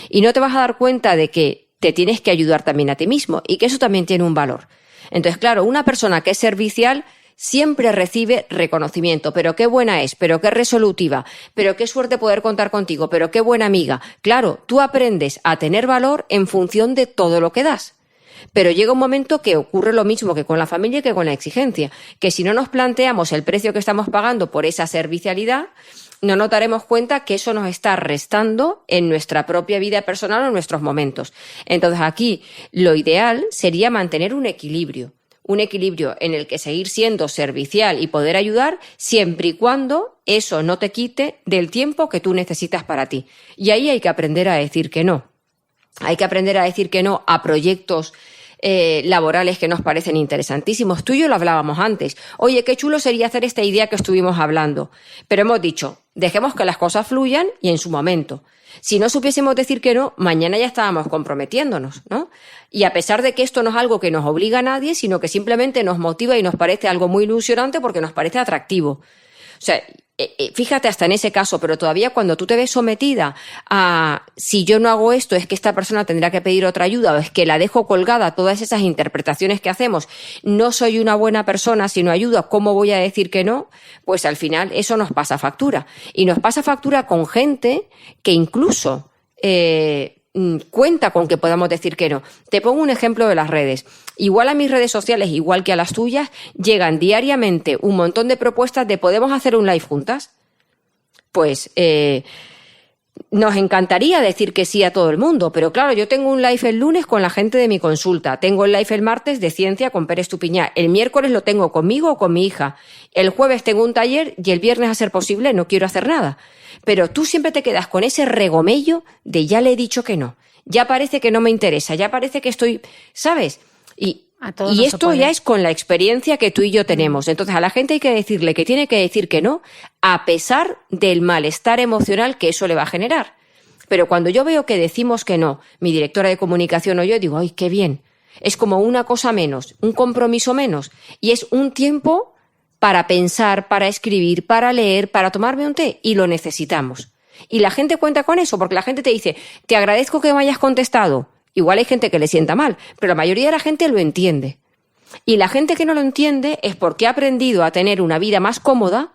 Y no te vas a dar cuenta de que te tienes que ayudar también a ti mismo y que eso también tiene un valor. Entonces, claro, una persona que es servicial siempre recibe reconocimiento, pero qué buena es, pero qué resolutiva, pero qué suerte poder contar contigo, pero qué buena amiga. Claro, tú aprendes a tener valor en función de todo lo que das. Pero llega un momento que ocurre lo mismo que con la familia y que con la exigencia, que si no nos planteamos el precio que estamos pagando por esa servicialidad, no nos daremos cuenta que eso nos está restando en nuestra propia vida personal o en nuestros momentos. Entonces aquí lo ideal sería mantener un equilibrio en el que seguir siendo servicial y poder ayudar siempre y cuando eso no te quite del tiempo que tú necesitas para ti. Y ahí hay que aprender a decir que no. Hay que aprender a decir que no a proyectos laborales que nos parecen interesantísimos. Tú y yo lo hablábamos antes. Oye, qué chulo sería hacer esta idea que estuvimos hablando. Pero hemos dicho, dejemos que las cosas fluyan y en su momento. Si no supiésemos decir que no, mañana ya estábamos comprometiéndonos, ¿no? Y a pesar de que esto no es algo que nos obliga a nadie, sino que simplemente nos motiva y nos parece algo muy ilusionante porque nos parece atractivo. O sea, fíjate hasta en ese caso, pero todavía cuando tú te ves sometida a si yo no hago esto es que esta persona tendrá que pedir otra ayuda o es que la dejo colgada, todas esas interpretaciones que hacemos, no soy una buena persona si no ayudo, ¿cómo voy a decir que no? Pues al final eso nos pasa factura. Y nos pasa factura con gente que incluso cuenta con que podamos decir que no. Te pongo un ejemplo de las redes. Igual a mis redes sociales, igual que a las tuyas, llegan diariamente un montón de propuestas de ¿podemos hacer un live juntas? Pues nos encantaría decir que sí a todo el mundo, pero claro, yo tengo un live el lunes con la gente de mi consulta, tengo el live el martes de ciencia con Pérez Tupiñá, el miércoles lo tengo conmigo o con mi hija, el jueves tengo un taller y el viernes, a ser posible, no quiero hacer nada. Pero tú siempre te quedas con ese regomello de ya le he dicho que no, ya parece que no me interesa, ya parece que estoy, ¿sabes? Y esto ya es con la experiencia que tú y yo tenemos. Entonces a la gente hay que decirle que tiene que decir que no, a pesar del malestar emocional que eso le va a generar. Pero cuando yo veo que decimos que no, mi directora de comunicación o yo, digo, ¡ay, qué bien! Es como una cosa menos, un compromiso menos. Y es un tiempo para pensar, para escribir, para leer, para tomarme un té. Y lo necesitamos. Y la gente cuenta con eso, porque la gente te dice, te agradezco que me hayas contestado. Igual hay gente que le sienta mal, pero la mayoría de la gente lo entiende. Y la gente que no lo entiende es porque ha aprendido a tener una vida más cómoda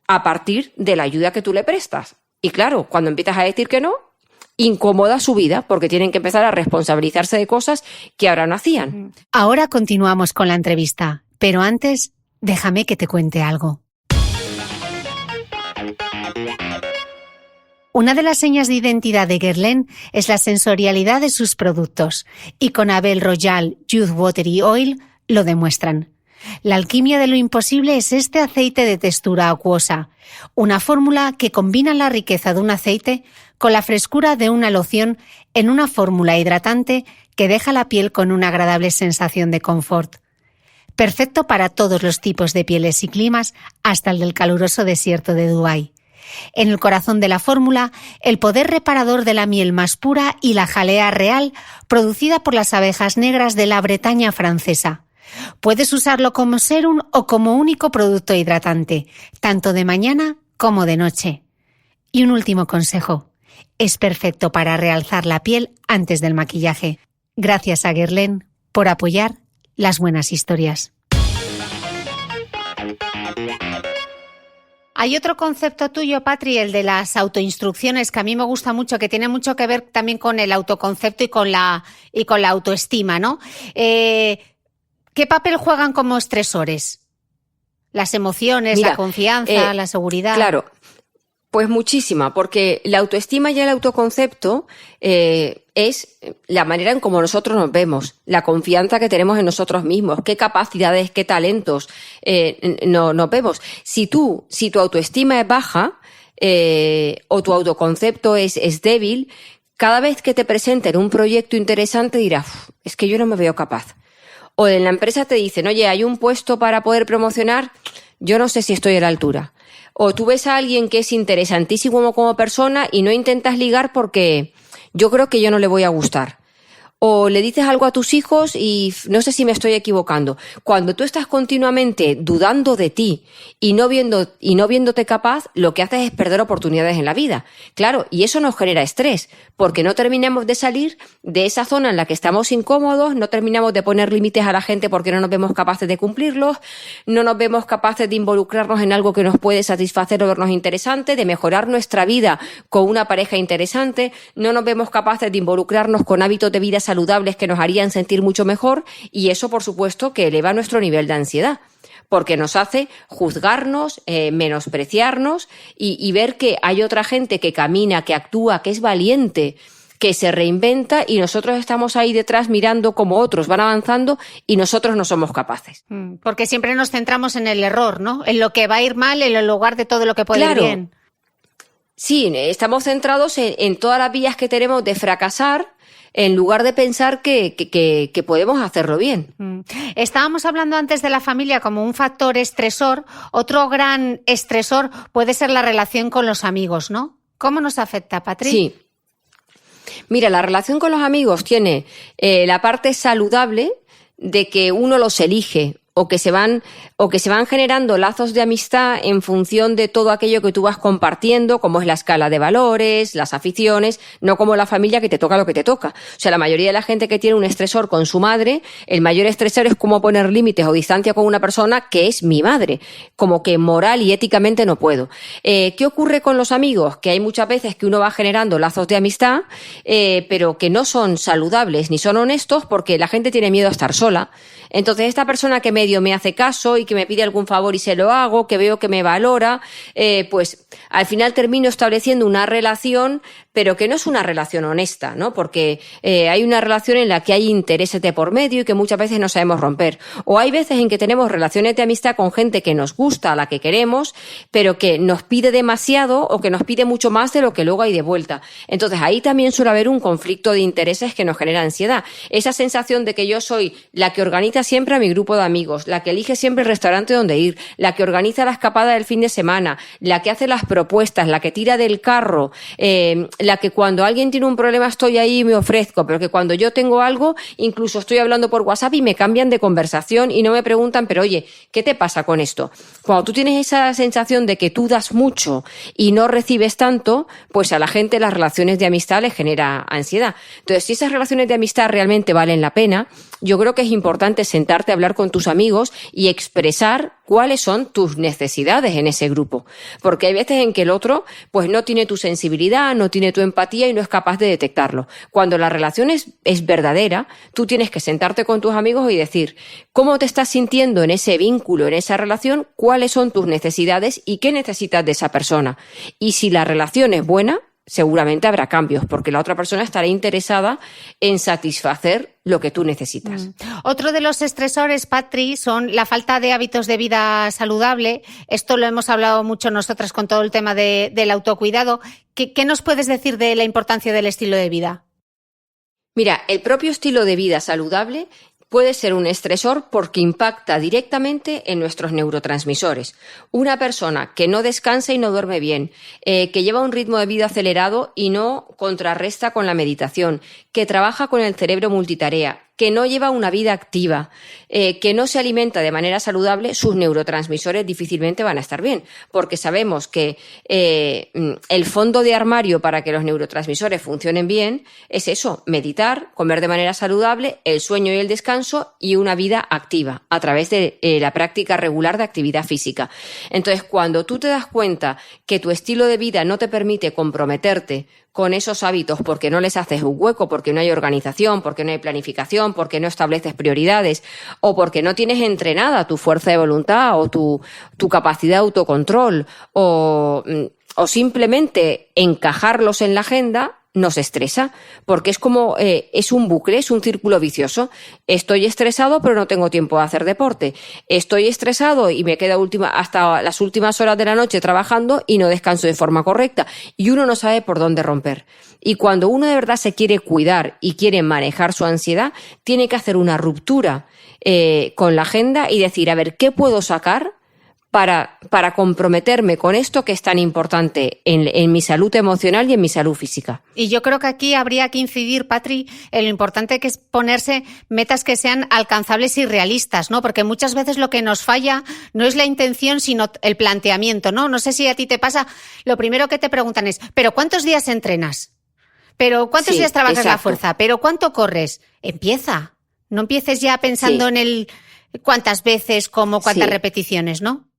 a partir de la ayuda que tú le prestas. Y claro, cuando empiezas a decir que no, incomoda su vida porque tienen que empezar a responsabilizarse de cosas que ahora no hacían. Ahora continuamos con la entrevista, pero antes déjame que te cuente algo. Una de las señas de identidad de Guerlain es la sensorialidad de sus productos, y con Abel Royal, Youth Watery Oil lo demuestran. La alquimia de lo imposible es este aceite de textura acuosa, una fórmula que combina la riqueza de un aceite con la frescura de una loción en una fórmula hidratante que deja la piel con una agradable sensación de confort. Perfecto para todos los tipos de pieles y climas, hasta el del caluroso desierto de Dubái. En el corazón de la fórmula, el poder reparador de la miel más pura y la jalea real producida por las abejas negras de la Bretaña francesa. Puedes usarlo como sérum o como único producto hidratante, tanto de mañana como de noche. Y un último consejo, es perfecto para realzar la piel antes del maquillaje. Gracias a Guerlain por apoyar las buenas historias. Hay otro concepto tuyo, Patri, el de las autoinstrucciones, que a mí me gusta mucho, que tiene mucho que ver también con el autoconcepto y con la autoestima, ¿no? ¿Qué papel juegan como estresores? Las emociones, la confianza, la seguridad. Claro, pues muchísima, porque la autoestima y el autoconcepto es la manera en cómo nosotros nos vemos, la confianza que tenemos en nosotros mismos, qué capacidades, qué talentos nos vemos. Si tu autoestima es baja o tu autoconcepto es débil, cada vez que te presenten un proyecto interesante dirás, es que yo no me veo capaz. O en la empresa te dicen, oye, hay un puesto para poder promocionar, yo no sé si estoy a la altura. O tú ves a alguien que es interesantísimo como persona y no intentas ligar porque yo creo que yo no le voy a gustar. O le dices algo a tus hijos y no sé si me estoy equivocando. Cuando tú estás continuamente dudando de ti y no viéndote capaz, lo que haces es perder oportunidades en la vida. Claro, y eso nos genera estrés, porque no terminamos de salir de esa zona en la que estamos incómodos, no terminamos de poner límites a la gente porque no nos vemos capaces de cumplirlos, no nos vemos capaces de involucrarnos en algo que nos puede satisfacer o vernos interesante, de mejorar nuestra vida con una pareja interesante, no nos vemos capaces de involucrarnos con hábitos de vida saludables que nos harían sentir mucho mejor, y eso, por supuesto, que eleva nuestro nivel de ansiedad, porque nos hace juzgarnos, menospreciarnos y ver que hay otra gente que camina, que actúa, que es valiente, que se reinventa, y nosotros estamos ahí detrás mirando cómo otros van avanzando y nosotros no somos capaces. Porque siempre nos centramos en el error, ¿no? En lo que va a ir mal en lugar de todo lo que puede ir bien. Sí, estamos centrados en todas las vías que tenemos de fracasar, en lugar de pensar que podemos hacerlo bien. Estábamos hablando antes de la familia como un factor estresor. Otro gran estresor puede ser la relación con los amigos, ¿no? ¿Cómo nos afecta, Patri? Sí. Mira, la relación con los amigos tiene la parte saludable de que uno los elige o que se van generando lazos de amistad en función de todo aquello que tú vas compartiendo, como es la escala de valores, las aficiones, no como la familia que te toca lo que te toca. O sea, la mayoría de la gente que tiene un estresor con su madre, el mayor estresor es cómo poner límites o distancia con una persona que es mi madre, como que moral y éticamente no puedo. ¿Qué ocurre con los amigos? Que hay muchas veces que uno va generando lazos de amistad, pero que no son saludables ni son honestos porque la gente tiene miedo a estar sola. Entonces, esta persona que medio me hace caso y que me pide algún favor y se lo hago, que veo que me valora, pues al final termino estableciendo una relación, pero que no es una relación honesta, ¿no? Porque hay una relación en la que hay intereses de por medio y que muchas veces no sabemos romper. O hay veces en que tenemos relaciones de amistad con gente que nos gusta, a la que queremos, pero que nos pide demasiado o que nos pide mucho más de lo que luego hay de vuelta. Entonces, ahí también suele haber un conflicto de intereses que nos genera ansiedad. Esa sensación de que yo soy la que organiza siempre a mi grupo de amigos, la que elige siempre el restaurante donde ir, la que organiza la escapada del fin de semana, la que hace las propuestas, la que tira del carro, la que cuando alguien tiene un problema estoy ahí y me ofrezco, pero que cuando yo tengo algo, incluso estoy hablando por WhatsApp y me cambian de conversación y no me preguntan, pero oye, ¿qué te pasa con esto? Cuando tú tienes esa sensación de que tú das mucho y no recibes tanto, pues a la gente las relaciones de amistad les genera ansiedad. Entonces, si esas relaciones de amistad realmente valen la pena, yo creo que es importante sentarte a hablar con tus amigos y expresar cuáles son tus necesidades en ese grupo. Porque hay veces en que el otro pues no tiene tu sensibilidad, no tiene tu empatía y no es capaz de detectarlo. Cuando la relación es verdadera, tú tienes que sentarte con tus amigos y decir cómo te estás sintiendo en ese vínculo, en esa relación, cuáles son tus necesidades y qué necesitas de esa persona. Y si la relación es buena, seguramente habrá cambios, porque la otra persona estará interesada en satisfacer lo que tú necesitas. Otro de los estresores, Patri, son la falta de hábitos de vida saludable. Esto lo hemos hablado mucho nosotras con todo el tema del autocuidado. ¿Qué nos puedes decir de la importancia del estilo de vida? Mira, el propio estilo de vida saludable puede ser un estresor porque impacta directamente en nuestros neurotransmisores. Una persona que no descansa y no duerme bien, que lleva un ritmo de vida acelerado y no contrarresta con la meditación, que trabaja con el cerebro multitarea, que no lleva una vida activa, que no se alimenta de manera saludable, sus neurotransmisores difícilmente van a estar bien, porque sabemos que el fondo de armario para que los neurotransmisores funcionen bien es eso, meditar, comer de manera saludable, el sueño y el descanso y una vida activa a través de la práctica regular de actividad física. Entonces, cuando tú te das cuenta que tu estilo de vida no te permite comprometerte con esos hábitos porque no les haces un hueco, porque no hay organización, porque no hay planificación, porque no estableces prioridades o porque no tienes entrenada tu fuerza de voluntad o tu capacidad de autocontrol o simplemente encajarlos en la agenda, nos estresa, porque es como, es un bucle, es un círculo vicioso. Estoy estresado, pero no tengo tiempo de hacer deporte. Estoy estresado y me quedo hasta las últimas horas de la noche trabajando y no descanso de forma correcta. Y uno no sabe por dónde romper. Y cuando uno de verdad se quiere cuidar y quiere manejar su ansiedad, tiene que hacer una ruptura con la agenda y decir, a ver, ¿qué puedo sacar para comprometerme con esto que es tan importante en mi salud emocional y en mi salud física? Y yo creo que aquí habría que incidir, Patri, en lo importante que es ponerse metas que sean alcanzables y realistas, ¿no? Porque muchas veces lo que nos falla no es la intención, sino el planteamiento, ¿no? No sé si a ti te pasa, lo primero que te preguntan es, ¿pero cuántos días entrenas? ¿Pero cuántos días trabajas exacto. la fuerza? ¿Pero cuánto corres? Empieza. No empieces ya pensando en el cuántas veces, cómo, cuántas repeticiones, ¿no?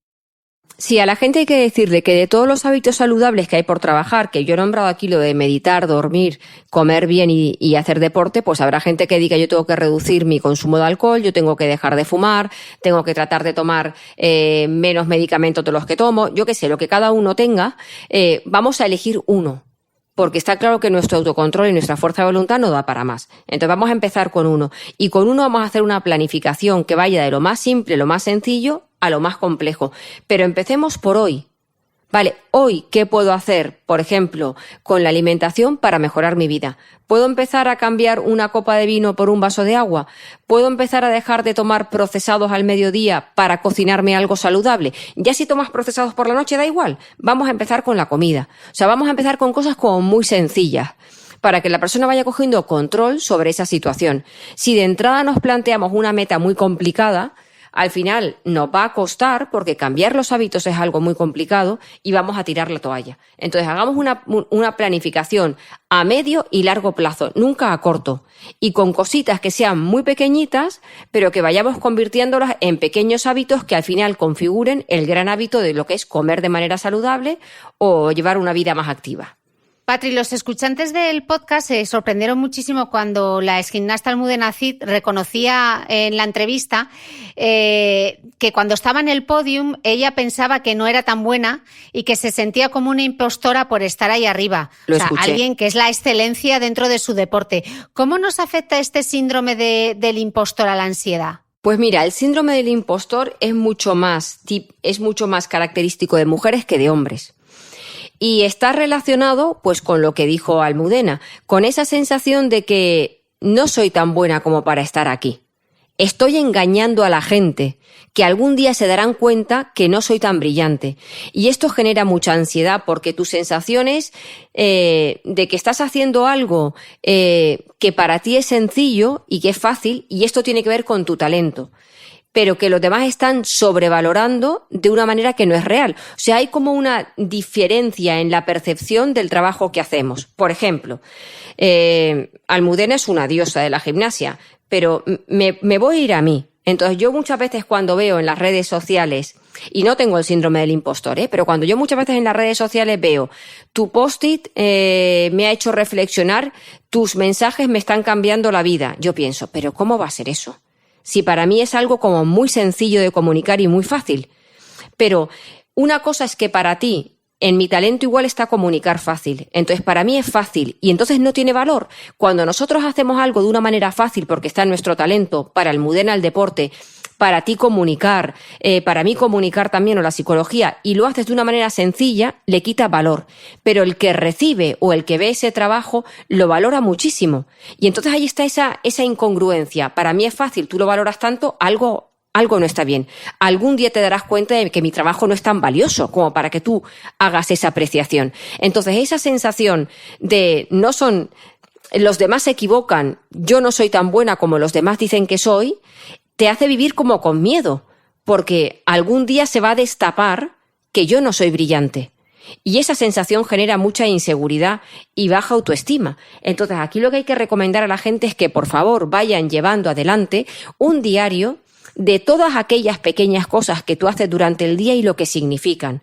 Sí, a la gente hay que decirle que de todos los hábitos saludables que hay por trabajar, que yo he nombrado aquí lo de meditar, dormir, comer bien y hacer deporte, pues habrá gente que diga yo tengo que reducir mi consumo de alcohol, yo tengo que dejar de fumar, tengo que tratar de tomar menos medicamentos de los que tomo, yo qué sé, lo que cada uno tenga, vamos a elegir uno. Porque está claro que nuestro autocontrol y nuestra fuerza de voluntad no da para más. Entonces vamos a empezar con uno. Y con uno vamos a hacer una planificación que vaya de lo más simple, lo más sencillo, a lo más complejo. Pero empecemos por hoy. Vale, hoy, ¿qué puedo hacer, por ejemplo, con la alimentación para mejorar mi vida? ¿Puedo empezar a cambiar una copa de vino por un vaso de agua? ¿Puedo empezar a dejar de tomar procesados al mediodía para cocinarme algo saludable? Ya si tomas procesados por la noche, da igual. Vamos a empezar con la comida. O sea, vamos a empezar con cosas como muy sencillas, para que la persona vaya cogiendo control sobre esa situación. Si de entrada nos planteamos una meta muy complicada, al final nos va a costar porque cambiar los hábitos es algo muy complicado y vamos a tirar la toalla. Entonces hagamos una planificación a medio y largo plazo, nunca a corto, y con cositas que sean muy pequeñitas, pero que vayamos convirtiéndolas en pequeños hábitos que al final configuren el gran hábito de lo que es comer de manera saludable o llevar una vida más activa. Patri, los escuchantes del podcast se sorprendieron muchísimo cuando la exgimnasta Almudena Cid reconocía en la entrevista que cuando estaba en el podium ella pensaba que no era tan buena y que se sentía como una impostora por estar ahí arriba. Lo escuché. Alguien que es la excelencia dentro de su deporte. ¿Cómo nos afecta este síndrome del impostor a la ansiedad? Pues mira, el síndrome del impostor es mucho más característico de mujeres que de hombres. Y está relacionado, pues, con lo que dijo Almudena, con esa sensación de que no soy tan buena como para estar aquí. Estoy engañando a la gente, que algún día se darán cuenta que no soy tan brillante. Y esto genera mucha ansiedad porque tu sensación es de que estás haciendo algo que para ti es sencillo y que es fácil, y esto tiene que ver con tu talento, pero que los demás están sobrevalorando de una manera que no es real. O sea, hay como una diferencia en la percepción del trabajo que hacemos. Por ejemplo, Almudena es una diosa de la gimnasia, pero me voy a ir a mí. Entonces yo muchas veces cuando veo en las redes sociales, y no tengo el síndrome del impostor, pero cuando yo muchas veces en las redes sociales veo tu post-it me ha hecho reflexionar, tus mensajes me están cambiando la vida, yo pienso, ¿pero cómo va a ser eso? Si para mí es algo como muy sencillo de comunicar y muy fácil. Pero una cosa es que para ti, en mi talento igual está comunicar fácil. Entonces para mí es fácil y entonces no tiene valor. Cuando nosotros hacemos algo de una manera fácil porque está en nuestro talento, para Almudena el deporte, para ti comunicar, para mí comunicar también o la psicología, y lo haces de una manera sencilla, le quita valor. Pero el que recibe o el que ve ese trabajo lo valora muchísimo. Y entonces ahí está esa incongruencia. Para mí es fácil, tú lo valoras tanto, algo no está bien. Algún día te darás cuenta de que mi trabajo no es tan valioso como para que tú hagas esa apreciación. Entonces esa sensación de los demás se equivocan, yo no soy tan buena como los demás dicen que soy, te hace vivir como con miedo, porque algún día se va a destapar que yo no soy brillante. Y esa sensación genera mucha inseguridad y baja autoestima. Entonces, aquí lo que hay que recomendar a la gente es que, por favor, vayan llevando adelante un diario de todas aquellas pequeñas cosas que tú haces durante el día y lo que significan.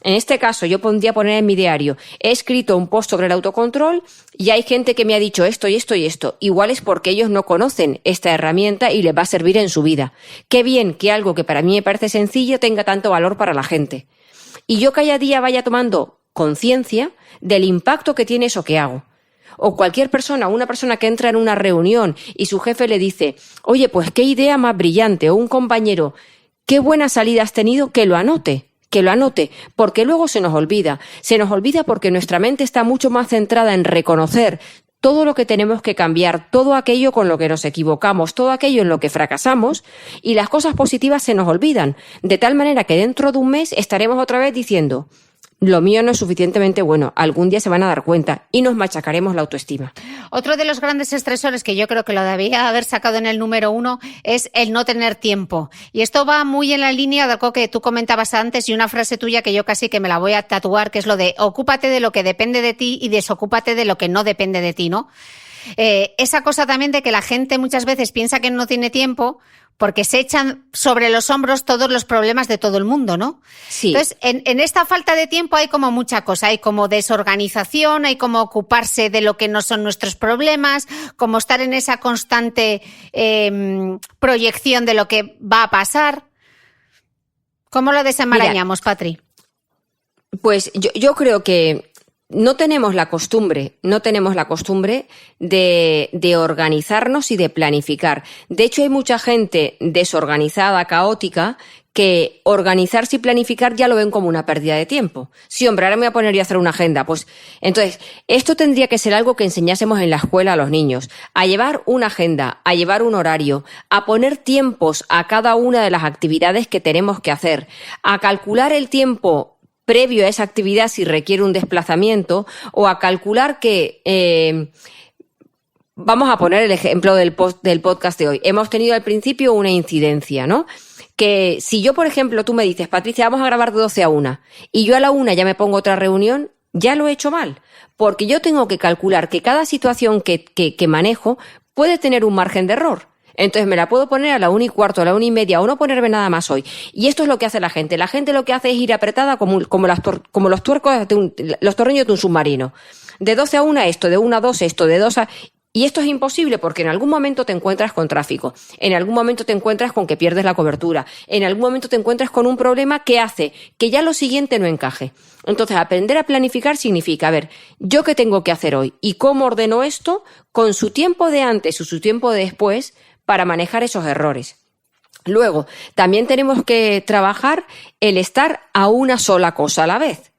En este caso, yo podría poner en mi diario, he escrito un post sobre el autocontrol y hay gente que me ha dicho esto y esto y esto. Igual es porque ellos no conocen esta herramienta y les va a servir en su vida. Qué bien que algo que para mí me parece sencillo tenga tanto valor para la gente. Y yo cada día vaya tomando conciencia del impacto que tiene eso que hago. O cualquier persona, una persona que entra en una reunión y su jefe le dice, oye, pues qué idea más brillante, o un compañero, qué buena salida has tenido, que lo anote, porque luego se nos olvida porque nuestra mente está mucho más centrada en reconocer todo lo que tenemos que cambiar, todo aquello con lo que nos equivocamos, todo aquello en lo que fracasamos, y las cosas positivas se nos olvidan, de tal manera que dentro de un mes estaremos otra vez diciendo, lo mío no es suficientemente bueno, algún día se van a dar cuenta y nos machacaremos la autoestima. Otro de los grandes estresores que yo creo que lo debía haber sacado en el número 1 es el no tener tiempo. Y esto va muy en la línea de algo que tú comentabas antes y una frase tuya que yo casi que me la voy a tatuar, que es lo de ocúpate de lo que depende de ti y desocúpate de lo que no depende de ti, ¿no? Esa cosa también de que la gente muchas veces piensa que no tiene tiempo porque se echan sobre los hombros todos los problemas de todo el mundo, ¿no? Sí. Entonces, en esta falta de tiempo hay como mucha cosa, hay como desorganización, hay como ocuparse de lo que no son nuestros problemas, como estar en esa constante proyección de lo que va a pasar. ¿Cómo lo desenmarañamos, Patri? Pues yo creo que no tenemos la costumbre de organizarnos y de planificar. De hecho, hay mucha gente desorganizada, caótica, que organizarse y planificar ya lo ven como una pérdida de tiempo. Sí, hombre, ahora me voy a poner yo a hacer una agenda. Pues, entonces, esto tendría que ser algo que enseñásemos en la escuela a los niños. A llevar una agenda, a llevar un horario, a poner tiempos a cada una de las actividades que tenemos que hacer, a calcular el tiempo previo a esa actividad si requiere un desplazamiento, o a calcular que, vamos a poner el ejemplo del podcast de hoy. Hemos tenido al principio una incidencia, ¿no? Que si yo, por ejemplo, tú me dices, Patricia, vamos a grabar de 12 a 1, y yo a la 1 ya me pongo otra reunión, ya lo he hecho mal. Porque yo tengo que calcular que cada situación que manejo puede tener un margen de error. Entonces me la puedo poner a la 1:15, a la 1:30, o no ponerme nada más hoy. Y esto es lo que hace la gente. La gente lo que hace es ir apretada como los tuercos los tornillos de un submarino. De 12 a 1 esto, de 1 a 2 esto, de 2 a... Y esto es imposible porque en algún momento te encuentras con tráfico, en algún momento te encuentras con que pierdes la cobertura, en algún momento te encuentras con un problema que hace que ya lo siguiente no encaje. Entonces, aprender a planificar significa, a ver, ¿yo qué tengo que hacer hoy? ¿Y cómo ordeno esto con su tiempo de antes o su tiempo de después para manejar esos errores? Luego, también tenemos que trabajar el estar a una sola cosa a la vez.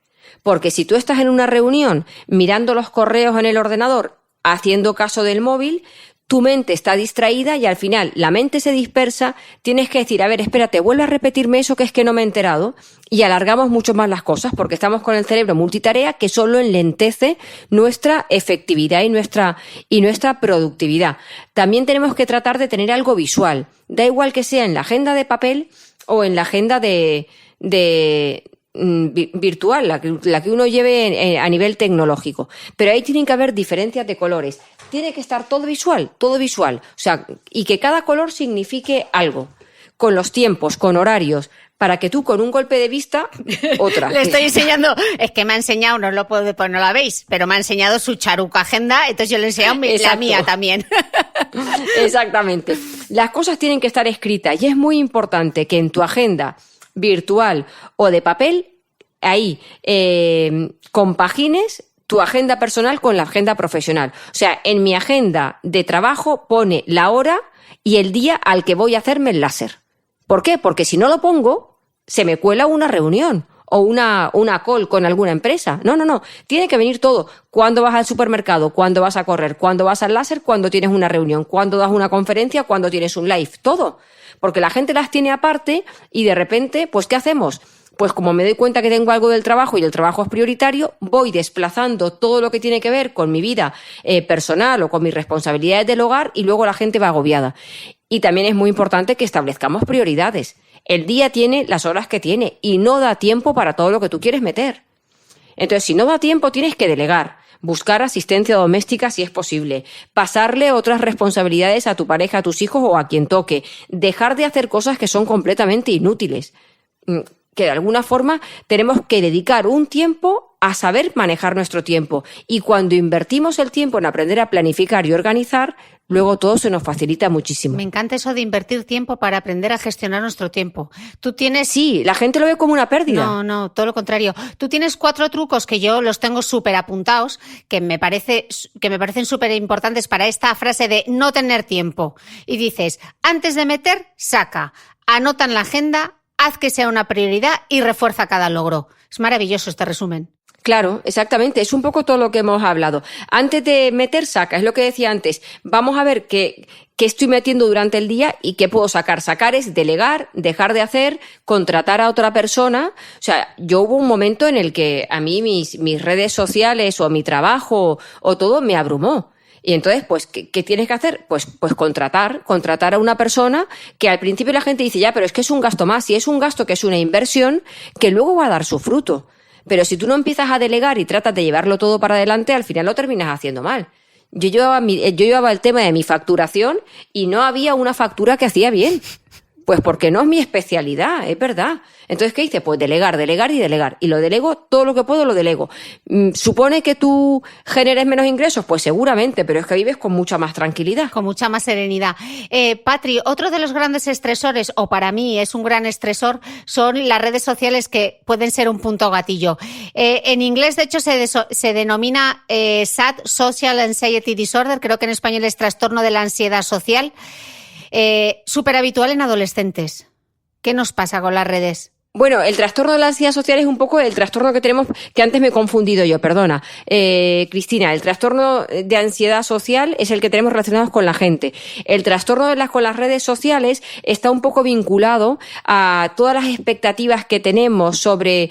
Porque si tú estás en una reunión mirando los correos en el ordenador, haciendo caso del móvil, tu mente está distraída y al final la mente se dispersa, tienes que decir, a ver, espérate, vuelve a repetirme eso que es que no me he enterado, y alargamos mucho más las cosas porque estamos con el cerebro multitarea que solo enlentece nuestra efectividad y nuestra productividad. También tenemos que tratar de tener algo visual, da igual que sea en la agenda de papel o en la agenda virtual, la que uno lleve a nivel tecnológico. Pero ahí tienen que haber diferencias de colores. Tiene que estar todo visual. O sea, y que cada color signifique algo. Con los tiempos, con horarios, para que tú con un golpe de vista, otra. Le estoy enseñando, es que me ha enseñado, no lo puedo, pues no la veis, pero me ha enseñado su charuca agenda, entonces yo le he enseñado la mía también. Exactamente. Las cosas tienen que estar escritas y es muy importante que en tu agenda virtual o de papel, ahí compagines tu agenda personal con la agenda profesional. O sea, en mi agenda de trabajo pone la hora y el día al que voy a hacerme el láser. ¿Por qué? Porque si no lo pongo, se me cuela una reunión o una call con alguna empresa. No. Tiene que venir todo. ¿Cuándo vas al supermercado? ¿Cuándo vas a correr? ¿Cuándo vas al láser? ¿Cuándo tienes una reunión? ¿Cuándo das una conferencia? ¿Cuándo tienes un live? Todo. Porque la gente las tiene aparte y de repente, pues, ¿qué hacemos? Pues como me doy cuenta que tengo algo del trabajo y el trabajo es prioritario, voy desplazando todo lo que tiene que ver con mi vida personal o con mis responsabilidades del hogar y luego la gente va agobiada. Y también es muy importante que establezcamos prioridades. El día tiene las horas que tiene y no da tiempo para todo lo que tú quieres meter. Entonces, si no da tiempo, tienes que delegar, buscar asistencia doméstica si es posible, pasarle otras responsabilidades a tu pareja, a tus hijos o a quien toque, dejar de hacer cosas que son completamente inútiles. Que de alguna forma tenemos que dedicar un tiempo a saber manejar nuestro tiempo. Y cuando invertimos el tiempo en aprender a planificar y organizar, luego todo se nos facilita muchísimo. Me encanta eso de invertir tiempo para aprender a gestionar nuestro tiempo. Tú tienes... Sí, la gente lo ve como una pérdida. No, todo lo contrario. Tú tienes 4 trucos que yo los tengo súper apuntados, que me parecen súper importantes para esta frase de no tener tiempo. Y dices, antes de meter, saca, anota en la agenda, haz que sea una prioridad y refuerza cada logro. Es maravilloso este resumen. Claro, exactamente. Es un poco todo lo que hemos hablado. Antes de meter, saca. Es lo que decía antes. Vamos a ver qué estoy metiendo durante el día y qué puedo sacar. Sacar es delegar, dejar de hacer, contratar a otra persona. O sea, yo hubo un momento en el que a mí mis redes sociales o mi trabajo o todo me abrumó. Y entonces, pues, ¿qué tienes que hacer? Pues contratar a una persona que al principio la gente dice, ya, pero es que es un gasto más. Y es un gasto que es una inversión que luego va a dar su fruto. Pero si tú no empiezas a delegar y tratas de llevarlo todo para adelante, al final lo terminas haciendo mal. Yo llevaba el tema de mi facturación y no había una factura que hacía bien. Pues porque no es mi especialidad, es verdad. Entonces, ¿qué hice? Pues delegar. Y lo delego, todo lo que puedo lo delego. ¿Supone que tú generes menos ingresos? Pues seguramente, pero es que vives con mucha más tranquilidad. Con mucha más serenidad. Patri, otro de los grandes estresores, o para mí es un gran estresor, son las redes sociales que pueden ser un punto gatillo. En inglés, de hecho, se denomina SAD, Social Anxiety Disorder, creo que en español es trastorno de la ansiedad social. Súper habitual en adolescentes. ¿Qué nos pasa con las redes? Bueno, el trastorno de la ansiedad social es un poco el trastorno que tenemos, que antes me he confundido yo, perdona. Cristina, el trastorno de ansiedad social es el que tenemos relacionados con la gente. El trastorno con las redes sociales está un poco vinculado a todas las expectativas que tenemos sobre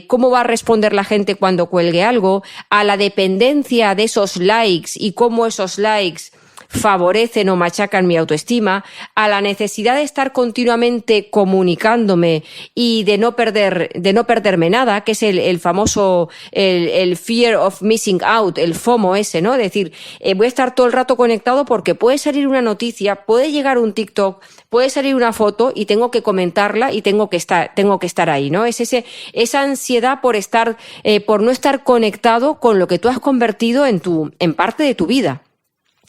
cómo va a responder la gente cuando cuelgue algo, a la dependencia de esos likes y cómo esos likes favorecen o machacan mi autoestima, a la necesidad de estar continuamente comunicándome y de no perderme nada, que es el famoso el fear of missing out, el FOMO ese, ¿no? Es decir, voy a estar todo el rato conectado porque puede salir una noticia, puede llegar un TikTok, puede salir una foto y tengo que comentarla y tengo que estar ahí, ¿no? Es esa ansiedad por no estar conectado con lo que tú has convertido en parte de tu vida,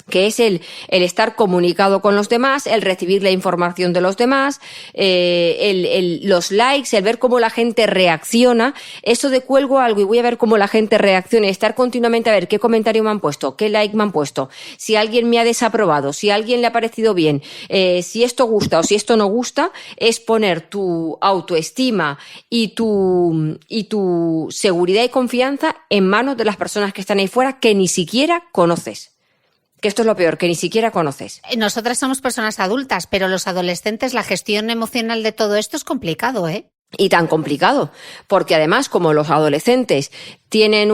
que es el estar comunicado con los demás, el recibir la información de los demás, los likes, el ver cómo la gente reacciona. Eso de cuelgo algo y voy a ver cómo la gente reacciona y estar continuamente a ver qué comentario me han puesto, qué like me han puesto, si alguien me ha desaprobado, si a alguien le ha parecido bien, si esto gusta o si esto no gusta, es poner tu autoestima y tu seguridad y confianza en manos de las personas que están ahí fuera que ni siquiera conoces. Que esto es lo peor, que ni siquiera conoces. Nosotras somos personas adultas, pero los adolescentes, la gestión emocional de todo esto es complicado, ¿eh? Y tan complicado, porque además, como los adolescentes tienen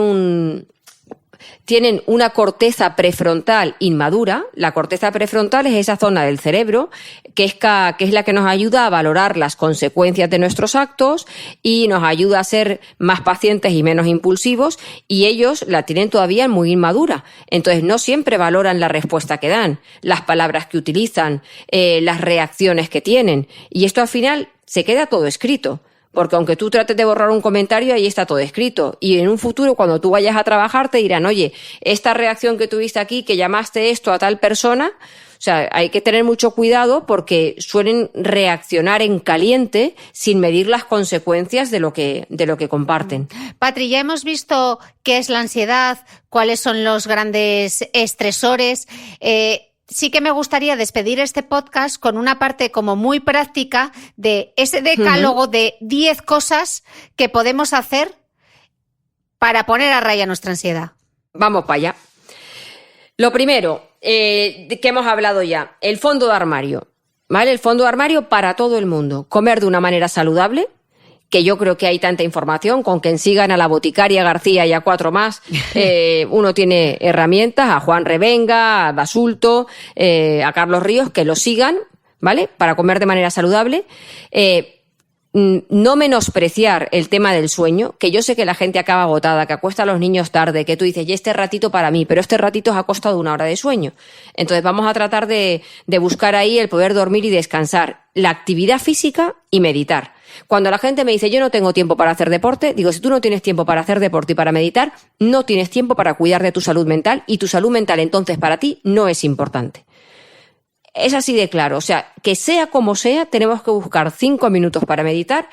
una corteza prefrontal inmadura. La corteza prefrontal es esa zona del cerebro que es la que nos ayuda a valorar las consecuencias de nuestros actos y nos ayuda a ser más pacientes y menos impulsivos, y ellos la tienen todavía muy inmadura. Entonces no siempre valoran la respuesta que dan, las palabras que utilizan, las reacciones que tienen, y esto al final se queda todo escrito. Porque aunque tú trates de borrar un comentario, ahí está todo escrito. Y en un futuro, cuando tú vayas a trabajar, te dirán, oye, esta reacción que tuviste aquí, que llamaste esto a tal persona, o sea, hay que tener mucho cuidado porque suelen reaccionar en caliente sin medir las consecuencias de lo que comparten. Patri, ya hemos visto qué es la ansiedad, cuáles son los grandes estresores. Sí que me gustaría despedir este podcast con una parte como muy práctica de ese decálogo de 10 cosas que podemos hacer para poner a raya nuestra ansiedad. Vamos para allá. Lo primero, que hemos hablado ya, el fondo de armario, ¿vale? El fondo de armario para todo el mundo. Comer de una manera saludable, que yo creo que hay tanta información, con que sigan a la boticaria García y a 4 más, uno tiene herramientas, a Juan Revenga, a Basulto, a Carlos Ríos, que lo sigan, ¿vale? Para comer de manera saludable. No menospreciar el tema del sueño, que yo sé que la gente acaba agotada, que acuesta a los niños tarde, que tú dices, y este ratito para mí, pero este ratito os ha costado 1 hora de sueño. Entonces vamos a tratar de buscar ahí el poder dormir y descansar, la actividad física y meditar. Cuando la gente me dice, yo no tengo tiempo para hacer deporte, digo, si tú no tienes tiempo para hacer deporte y para meditar, no tienes tiempo para cuidar de tu salud mental, y tu salud mental entonces para ti no es importante. Es así de claro, o sea, que sea como sea, tenemos que buscar 5 minutos para meditar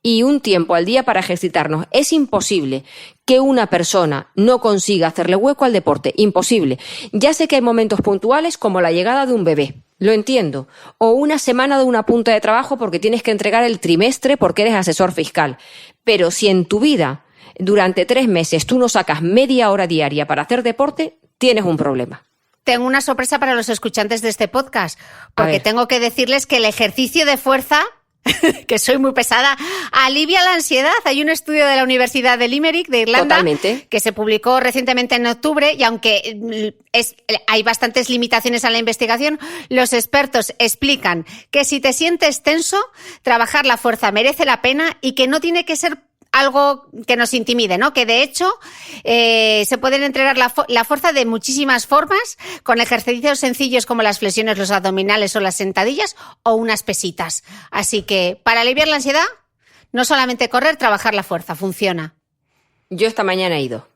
y un tiempo al día para ejercitarnos. Es imposible que una persona no consiga hacerle hueco al deporte, imposible. Ya sé que hay momentos puntuales como la llegada de un bebé, lo entiendo, o una semana de una punta de trabajo porque tienes que entregar el trimestre porque eres asesor fiscal, pero si en tu vida durante 3 meses tú no sacas media hora diaria para hacer deporte, tienes un problema. Tengo una sorpresa para los escuchantes de este podcast, porque tengo que decirles que el ejercicio de fuerza, que soy muy pesada, alivia la ansiedad. Hay un estudio de la Universidad de Limerick, de Irlanda, totalmente, que se publicó recientemente en octubre, y aunque hay bastantes limitaciones a la investigación, los expertos explican que si te sientes tenso, trabajar la fuerza merece la pena y que no tiene que ser algo que nos intimide, ¿no? Que de hecho se pueden entrenar la fuerza de muchísimas formas, con ejercicios sencillos como las flexiones, los abdominales o las sentadillas, o unas pesitas. Así que para aliviar la ansiedad, no solamente correr, trabajar la fuerza, funciona. Yo esta mañana he ido.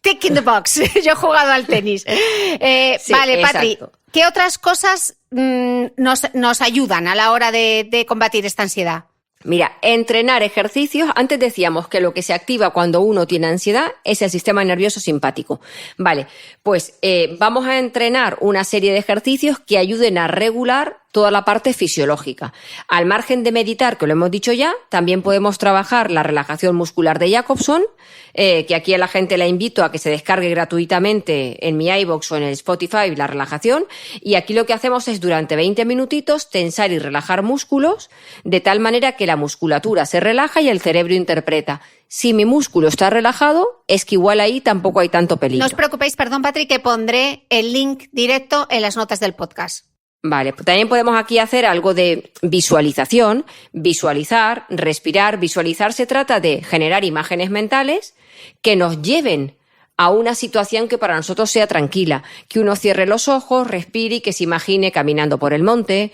Tick in the box. Yo he jugado al tenis. Sí, vale, Patri, exacto. ¿qué otras cosas nos ayudan a la hora de combatir esta ansiedad? Mira, entrenar ejercicios, antes decíamos que lo que se activa cuando uno tiene ansiedad es el sistema nervioso simpático. Vale, pues vamos a entrenar una serie de ejercicios que ayuden a regular toda la parte fisiológica. Al margen de meditar, que lo hemos dicho ya, también podemos trabajar la relajación muscular de Jacobson, que aquí a la gente la invito a que se descargue gratuitamente en mi iVoox o en el Spotify la relajación. Y aquí lo que hacemos es durante 20 minutitos tensar y relajar músculos de tal manera que la musculatura se relaja y el cerebro interpreta: si mi músculo está relajado, es que igual ahí tampoco hay tanto peligro. No os preocupéis, perdón, Patri, que pondré el link directo en las notas del podcast. Vale, pues también podemos aquí hacer algo de visualización, visualizar, respirar. Visualizar se trata de generar imágenes mentales que nos lleven a una situación que para nosotros sea tranquila, que uno cierre los ojos, respire y que se imagine caminando por el monte,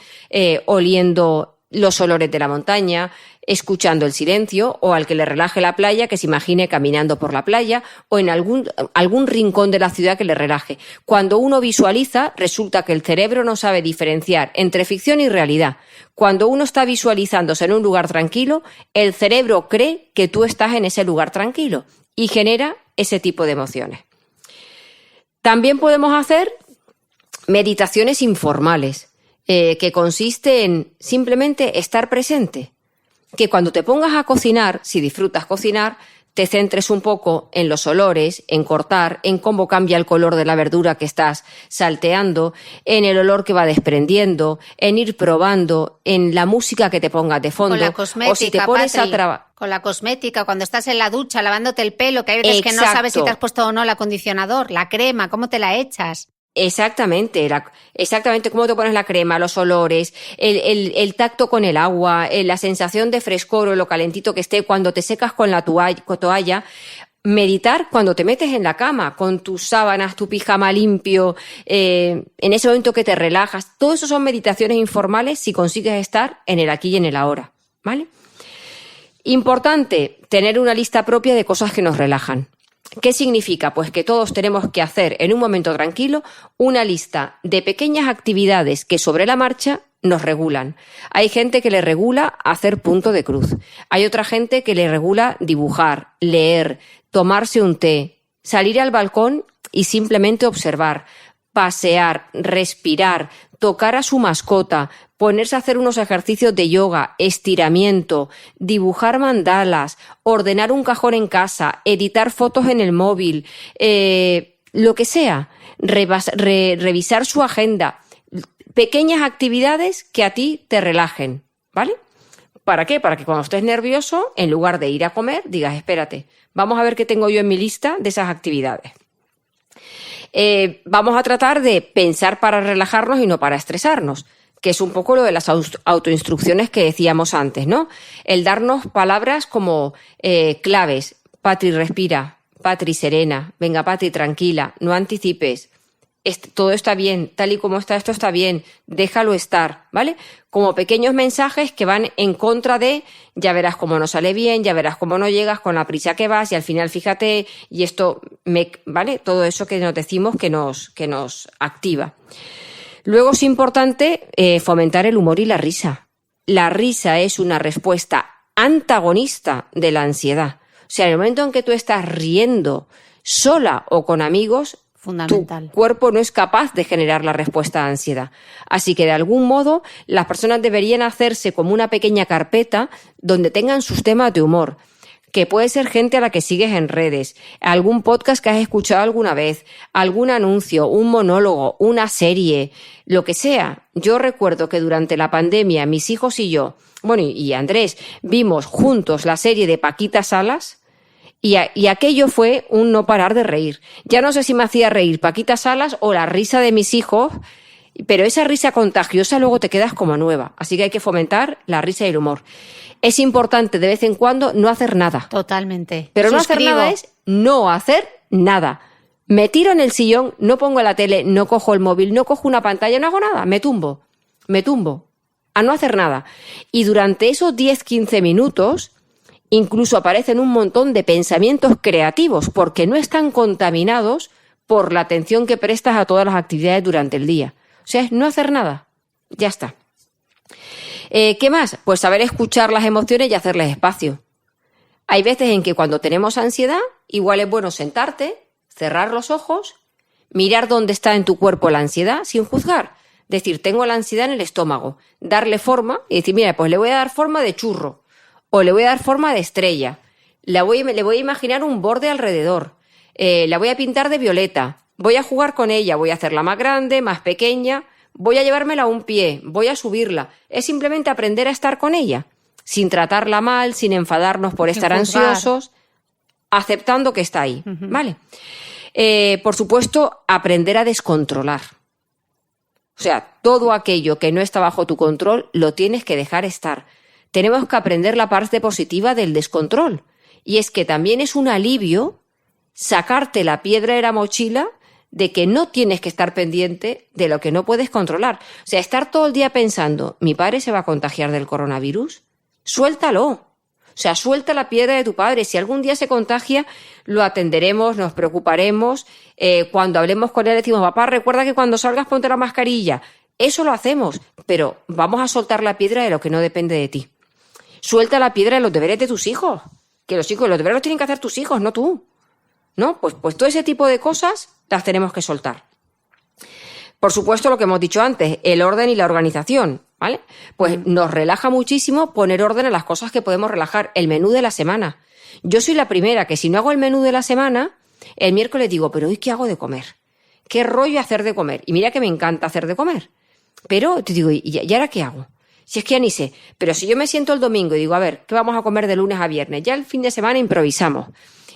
oliendo los olores de la montaña, escuchando el silencio, o al que le relaje la playa, que se imagine caminando por la playa, o en algún rincón de la ciudad que le relaje. Cuando uno visualiza, resulta que el cerebro no sabe diferenciar entre ficción y realidad. Cuando uno está visualizándose en un lugar tranquilo, el cerebro cree que tú estás en ese lugar tranquilo y genera ese tipo de emociones. También podemos hacer meditaciones informales, que consiste en simplemente estar presente. Que cuando te pongas a cocinar, si disfrutas cocinar, te centres un poco en los olores, en cortar, en cómo cambia el color de la verdura que estás salteando, en el olor que va desprendiendo, en ir probando, en la música que te pongas de fondo. Con la cosmética, o si te pones Patri, a con la cosmética, cuando estás en la ducha lavándote el pelo, que hay veces que no sabes si te has puesto o no el acondicionador, la crema, cómo te la echas. Exactamente cómo te pones la crema, los olores, el tacto con el agua, la sensación de frescor o lo calentito que esté cuando te secas con la toalla. Meditar cuando te metes en la cama, con tus sábanas, tu pijama limpio, en ese momento que te relajas. Todo eso son meditaciones informales si consigues estar en el aquí y en el ahora, ¿vale? Importante, tener una lista propia de cosas que nos relajan. ¿Qué significa? Pues que todos tenemos que hacer en un momento tranquilo una lista de pequeñas actividades que sobre la marcha nos regulan. Hay gente que le regula hacer punto de cruz. Hay otra gente que le regula dibujar, leer, tomarse un té, salir al balcón y simplemente observar, pasear, respirar, tocar a su mascota, ponerse a hacer unos ejercicios de yoga, estiramiento, dibujar mandalas, ordenar un cajón en casa, editar fotos en el móvil, lo que sea, revisar su agenda. Pequeñas actividades que a ti te relajen, ¿vale? ¿Para qué? Para que cuando estés nervioso, en lugar de ir a comer, digas, espérate, vamos a ver qué tengo yo en mi lista de esas actividades. Vamos a tratar de pensar para relajarnos y no para estresarnos, que es un poco lo de las autoinstrucciones que decíamos antes, ¿no? El darnos palabras como claves: Patri, respira, Patri, serena, venga, Patri, tranquila, no anticipes, todo está bien, tal y como está, esto está bien, déjalo estar, ¿vale? Como pequeños mensajes que van en contra de ya verás cómo no sale bien, ya verás cómo no llegas con la prisa que vas y al final fíjate y esto, ¿vale? Todo eso que nos decimos que nos activa. Luego es importante fomentar el humor y la risa. La risa es una respuesta antagonista de la ansiedad. O sea, en el momento en que tú estás riendo sola o con amigos, fundamental. Tu cuerpo no es capaz de generar la respuesta a ansiedad. Así que, de algún modo, las personas deberían hacerse como una pequeña carpeta donde tengan sus temas de humor, que puede ser gente a la que sigues en redes, algún podcast que has escuchado alguna vez, algún anuncio, un monólogo, una serie, lo que sea. Yo recuerdo que durante la pandemia mis hijos y yo, bueno, y Andrés, vimos juntos la serie de Paquita Salas. Y aquello fue un no parar de reír. Ya no sé si me hacía reír Paquita Salas o la risa de mis hijos pero esa risa contagiosa luego te quedas como nueva. Así que hay que fomentar la risa y el humor. Es importante de vez en cuando no hacer nada. Totalmente. Pero no hacer nada es no hacer nada. Me tiro en el sillón, no pongo la tele, no cojo el móvil, no cojo una pantalla, no hago nada. Me tumbo a no hacer nada. Y durante esos 10-15 minutos incluso aparecen un montón de pensamientos creativos porque no están contaminados por la atención que prestas a todas las actividades durante el día. O sea, es no hacer nada. Ya está. ¿Qué más? Pues saber escuchar las emociones y hacerles espacio. Hay veces en que cuando tenemos ansiedad, igual es bueno sentarte, cerrar los ojos, mirar dónde está en tu cuerpo la ansiedad sin juzgar. Decir, tengo la ansiedad en el estómago. Darle forma y decir, mira, pues le voy a dar forma de churro o le voy a dar forma de estrella. Le voy a imaginar un borde alrededor. La voy a pintar de violeta. Voy a jugar con ella. Voy a hacerla más grande, más pequeña. Voy a llevármela a un pie, voy a subirla. Es simplemente aprender a estar con ella, sin tratarla mal, sin enfadarnos por estar ansiosos, aceptando que está ahí, ¿vale? Por supuesto, aprender a descontrolar. O sea, todo aquello que no está bajo tu control lo tienes que dejar estar. Tenemos que aprender la parte positiva del descontrol. Y es que también es un alivio sacarte la piedra de la mochila de que no tienes que estar pendiente de lo que no puedes controlar. O sea, estar todo el día pensando, ¿mi padre se va a contagiar del coronavirus? Suéltalo. O sea, suelta la piedra de tu padre. Si algún día se contagia, lo atenderemos, nos preocuparemos. Cuando hablemos con él decimos, papá, recuerda que cuando salgas ponte la mascarilla. Eso lo hacemos, pero vamos a soltar la piedra de lo que no depende de ti. Suelta la piedra de los deberes de tus hijos. Que los deberes los tienen que hacer tus hijos, no tú. ¿No? Pues todo ese tipo de cosas las tenemos que soltar. Por supuesto, lo que hemos dicho antes, el orden y la organización, ¿vale? Pues nos relaja muchísimo poner orden a las cosas que podemos relajar. El menú de la semana. Yo soy la primera que si no hago el menú de la semana, el miércoles digo, pero ¿hoy qué hago de comer? ¿Qué rollo hacer de comer? Y mira que me encanta hacer de comer. Pero te digo, ¿y ahora qué hago? Si es que ya ni sé. Pero si yo me siento el domingo y digo, a ver, ¿qué vamos a comer de lunes a viernes? Ya el fin de semana improvisamos.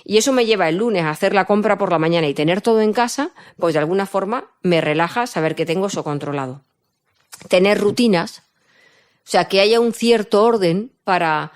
Y eso me lleva el lunes a hacer la compra por la mañana y tener todo en casa, pues de alguna forma me relaja saber que tengo eso controlado. Tener rutinas, o sea, que haya un cierto orden para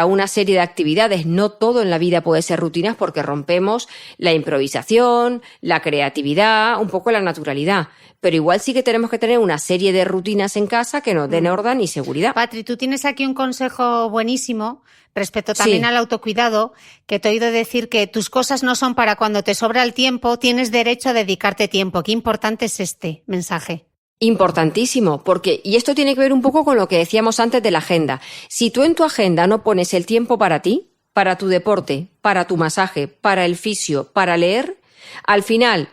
una serie de actividades. No todo en la vida puede ser rutinas porque rompemos la improvisación, la creatividad, un poco la naturalidad. Pero igual sí que tenemos que tener una serie de rutinas en casa que nos den orden y seguridad. Patri, tú tienes aquí un consejo buenísimo respecto también al autocuidado, que te he oído decir que tus cosas no son para cuando te sobra el tiempo, tienes derecho a dedicarte tiempo. Qué importante es este mensaje. Importantísimo, porque, y esto tiene que ver un poco con lo que decíamos antes de la agenda. Si tú en tu agenda no pones el tiempo para ti, para tu deporte, para tu masaje, para el fisio, para leer, al final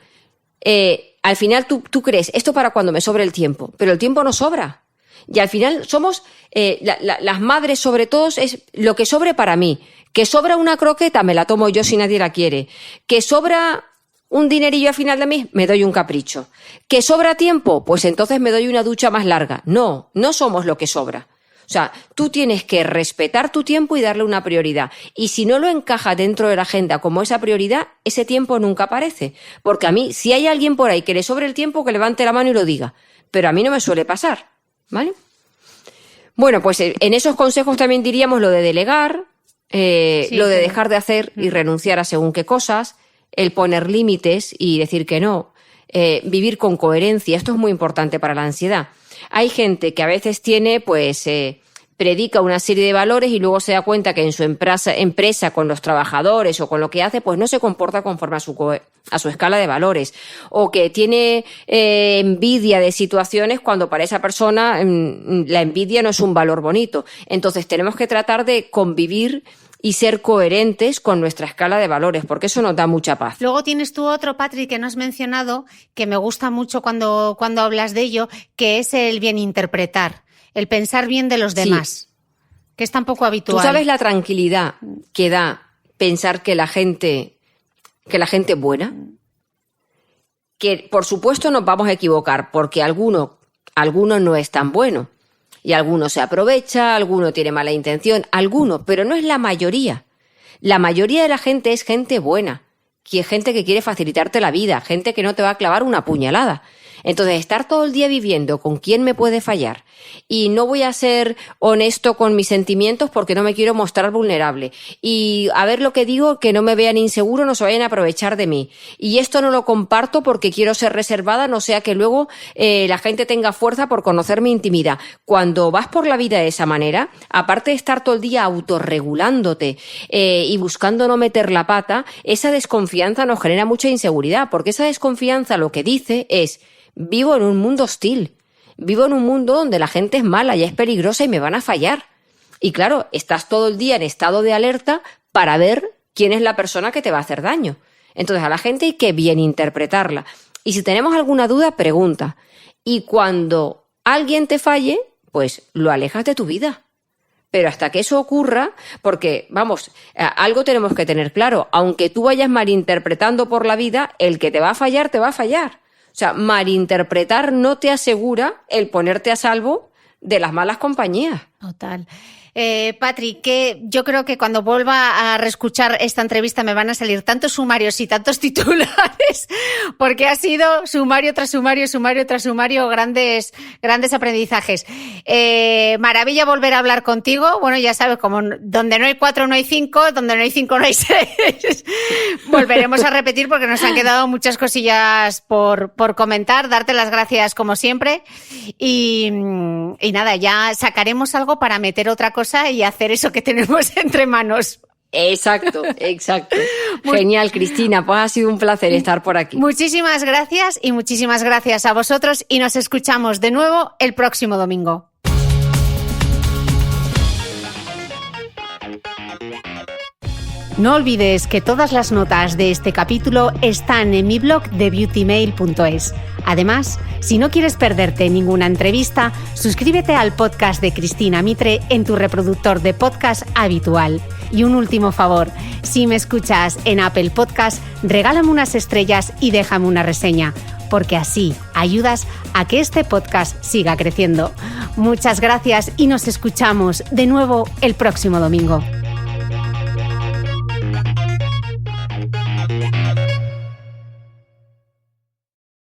tú crees, esto para cuando me sobre el tiempo, pero el tiempo no sobra. Y al final somos, las madres sobre todo, es lo que sobre para mí. Que sobra una croqueta, me la tomo yo si nadie la quiere. Que sobra un dinerillo a final de mes, me doy un capricho. Que sobra tiempo, pues entonces me doy una ducha más larga. No somos lo que sobra. O sea, tú tienes que respetar tu tiempo y darle una prioridad. Y si no lo encaja dentro de la agenda como esa prioridad, ese tiempo nunca aparece. Porque a mí, si hay alguien por ahí que le sobre el tiempo, que levante la mano y lo diga. Pero a mí no me suele pasar, ¿vale? Bueno, pues en esos consejos también diríamos lo de delegar, lo de dejar de hacer y renunciar a según qué cosas, el poner límites y decir que no, vivir con coherencia. Esto es muy importante para la ansiedad. Hay gente que a veces predica una serie de valores y luego se da cuenta que en su empresa con los trabajadores o con lo que hace, pues no se comporta conforme a su escala de valores. O que tiene envidia de situaciones cuando para esa persona la envidia no es un valor bonito. Entonces tenemos que tratar de convivir y ser coherentes con nuestra escala de valores, porque eso nos da mucha paz. Luego tienes tú otro, Patri, que no has mencionado, que me gusta mucho cuando hablas de ello, que es el bien interpretar, el pensar bien de los demás, que es tan poco habitual. ¿Tú sabes la tranquilidad que da pensar que la gente es buena? Que por supuesto nos vamos a equivocar, porque alguno no es tan bueno. Y alguno se aprovecha, alguno tiene mala intención, pero no es la mayoría. La mayoría de la gente es gente buena, que es gente que quiere facilitarte la vida, gente que no te va a clavar una puñalada. Entonces, estar todo el día viviendo con quién me puede fallar y no voy a ser honesto con mis sentimientos porque no me quiero mostrar vulnerable y a ver lo que digo, que no me vean inseguro, no se vayan a aprovechar de mí. Y esto no lo comparto porque quiero ser reservada, no sea que luego la gente tenga fuerza por conocer mi intimidad. Cuando vas por la vida de esa manera, aparte de estar todo el día autorregulándote y buscando no meter la pata, esa desconfianza nos genera mucha inseguridad, porque esa desconfianza lo que dice es: vivo en un mundo hostil, vivo en un mundo donde la gente es mala y es peligrosa y me van a fallar. Y claro, estás todo el día en estado de alerta para ver quién es la persona que te va a hacer daño. Entonces a la gente hay que bien interpretarla. Y si tenemos alguna duda, pregunta. Y cuando alguien te falle, pues lo alejas de tu vida. Pero hasta que eso ocurra, porque, vamos, algo tenemos que tener claro. Aunque tú vayas malinterpretando por la vida, el que te va a fallar, te va a fallar. O sea, malinterpretar no te asegura el ponerte a salvo de las malas compañías. Total. Patri, que yo creo que cuando vuelva a reescuchar esta entrevista me van a salir tantos sumarios y tantos titulares, porque ha sido sumario tras sumario, sumario tras sumario, grandes aprendizajes. Maravilla volver a hablar contigo. Bueno, ya sabes, como donde no hay 4 no hay 5, donde no hay 5 no hay 6. Volveremos a repetir porque nos han quedado muchas cosillas por comentar. Darte las gracias como siempre y nada, ya sacaremos algo para meter otra cosa y hacer eso que tenemos entre manos. Exacto. Genial, Cristina, pues ha sido un placer estar por aquí. Muchísimas gracias y muchísimas gracias a vosotros y nos escuchamos de nuevo el próximo domingo. No olvides que todas las notas de este capítulo están en mi blog de beautymail.es. Además, si no quieres perderte ninguna entrevista, suscríbete al podcast de Cristina Mitre en tu reproductor de podcast habitual. Y un último favor, si me escuchas en Apple Podcast, regálame unas estrellas y déjame una reseña, porque así ayudas a que este podcast siga creciendo. Muchas gracias y nos escuchamos de nuevo el próximo domingo.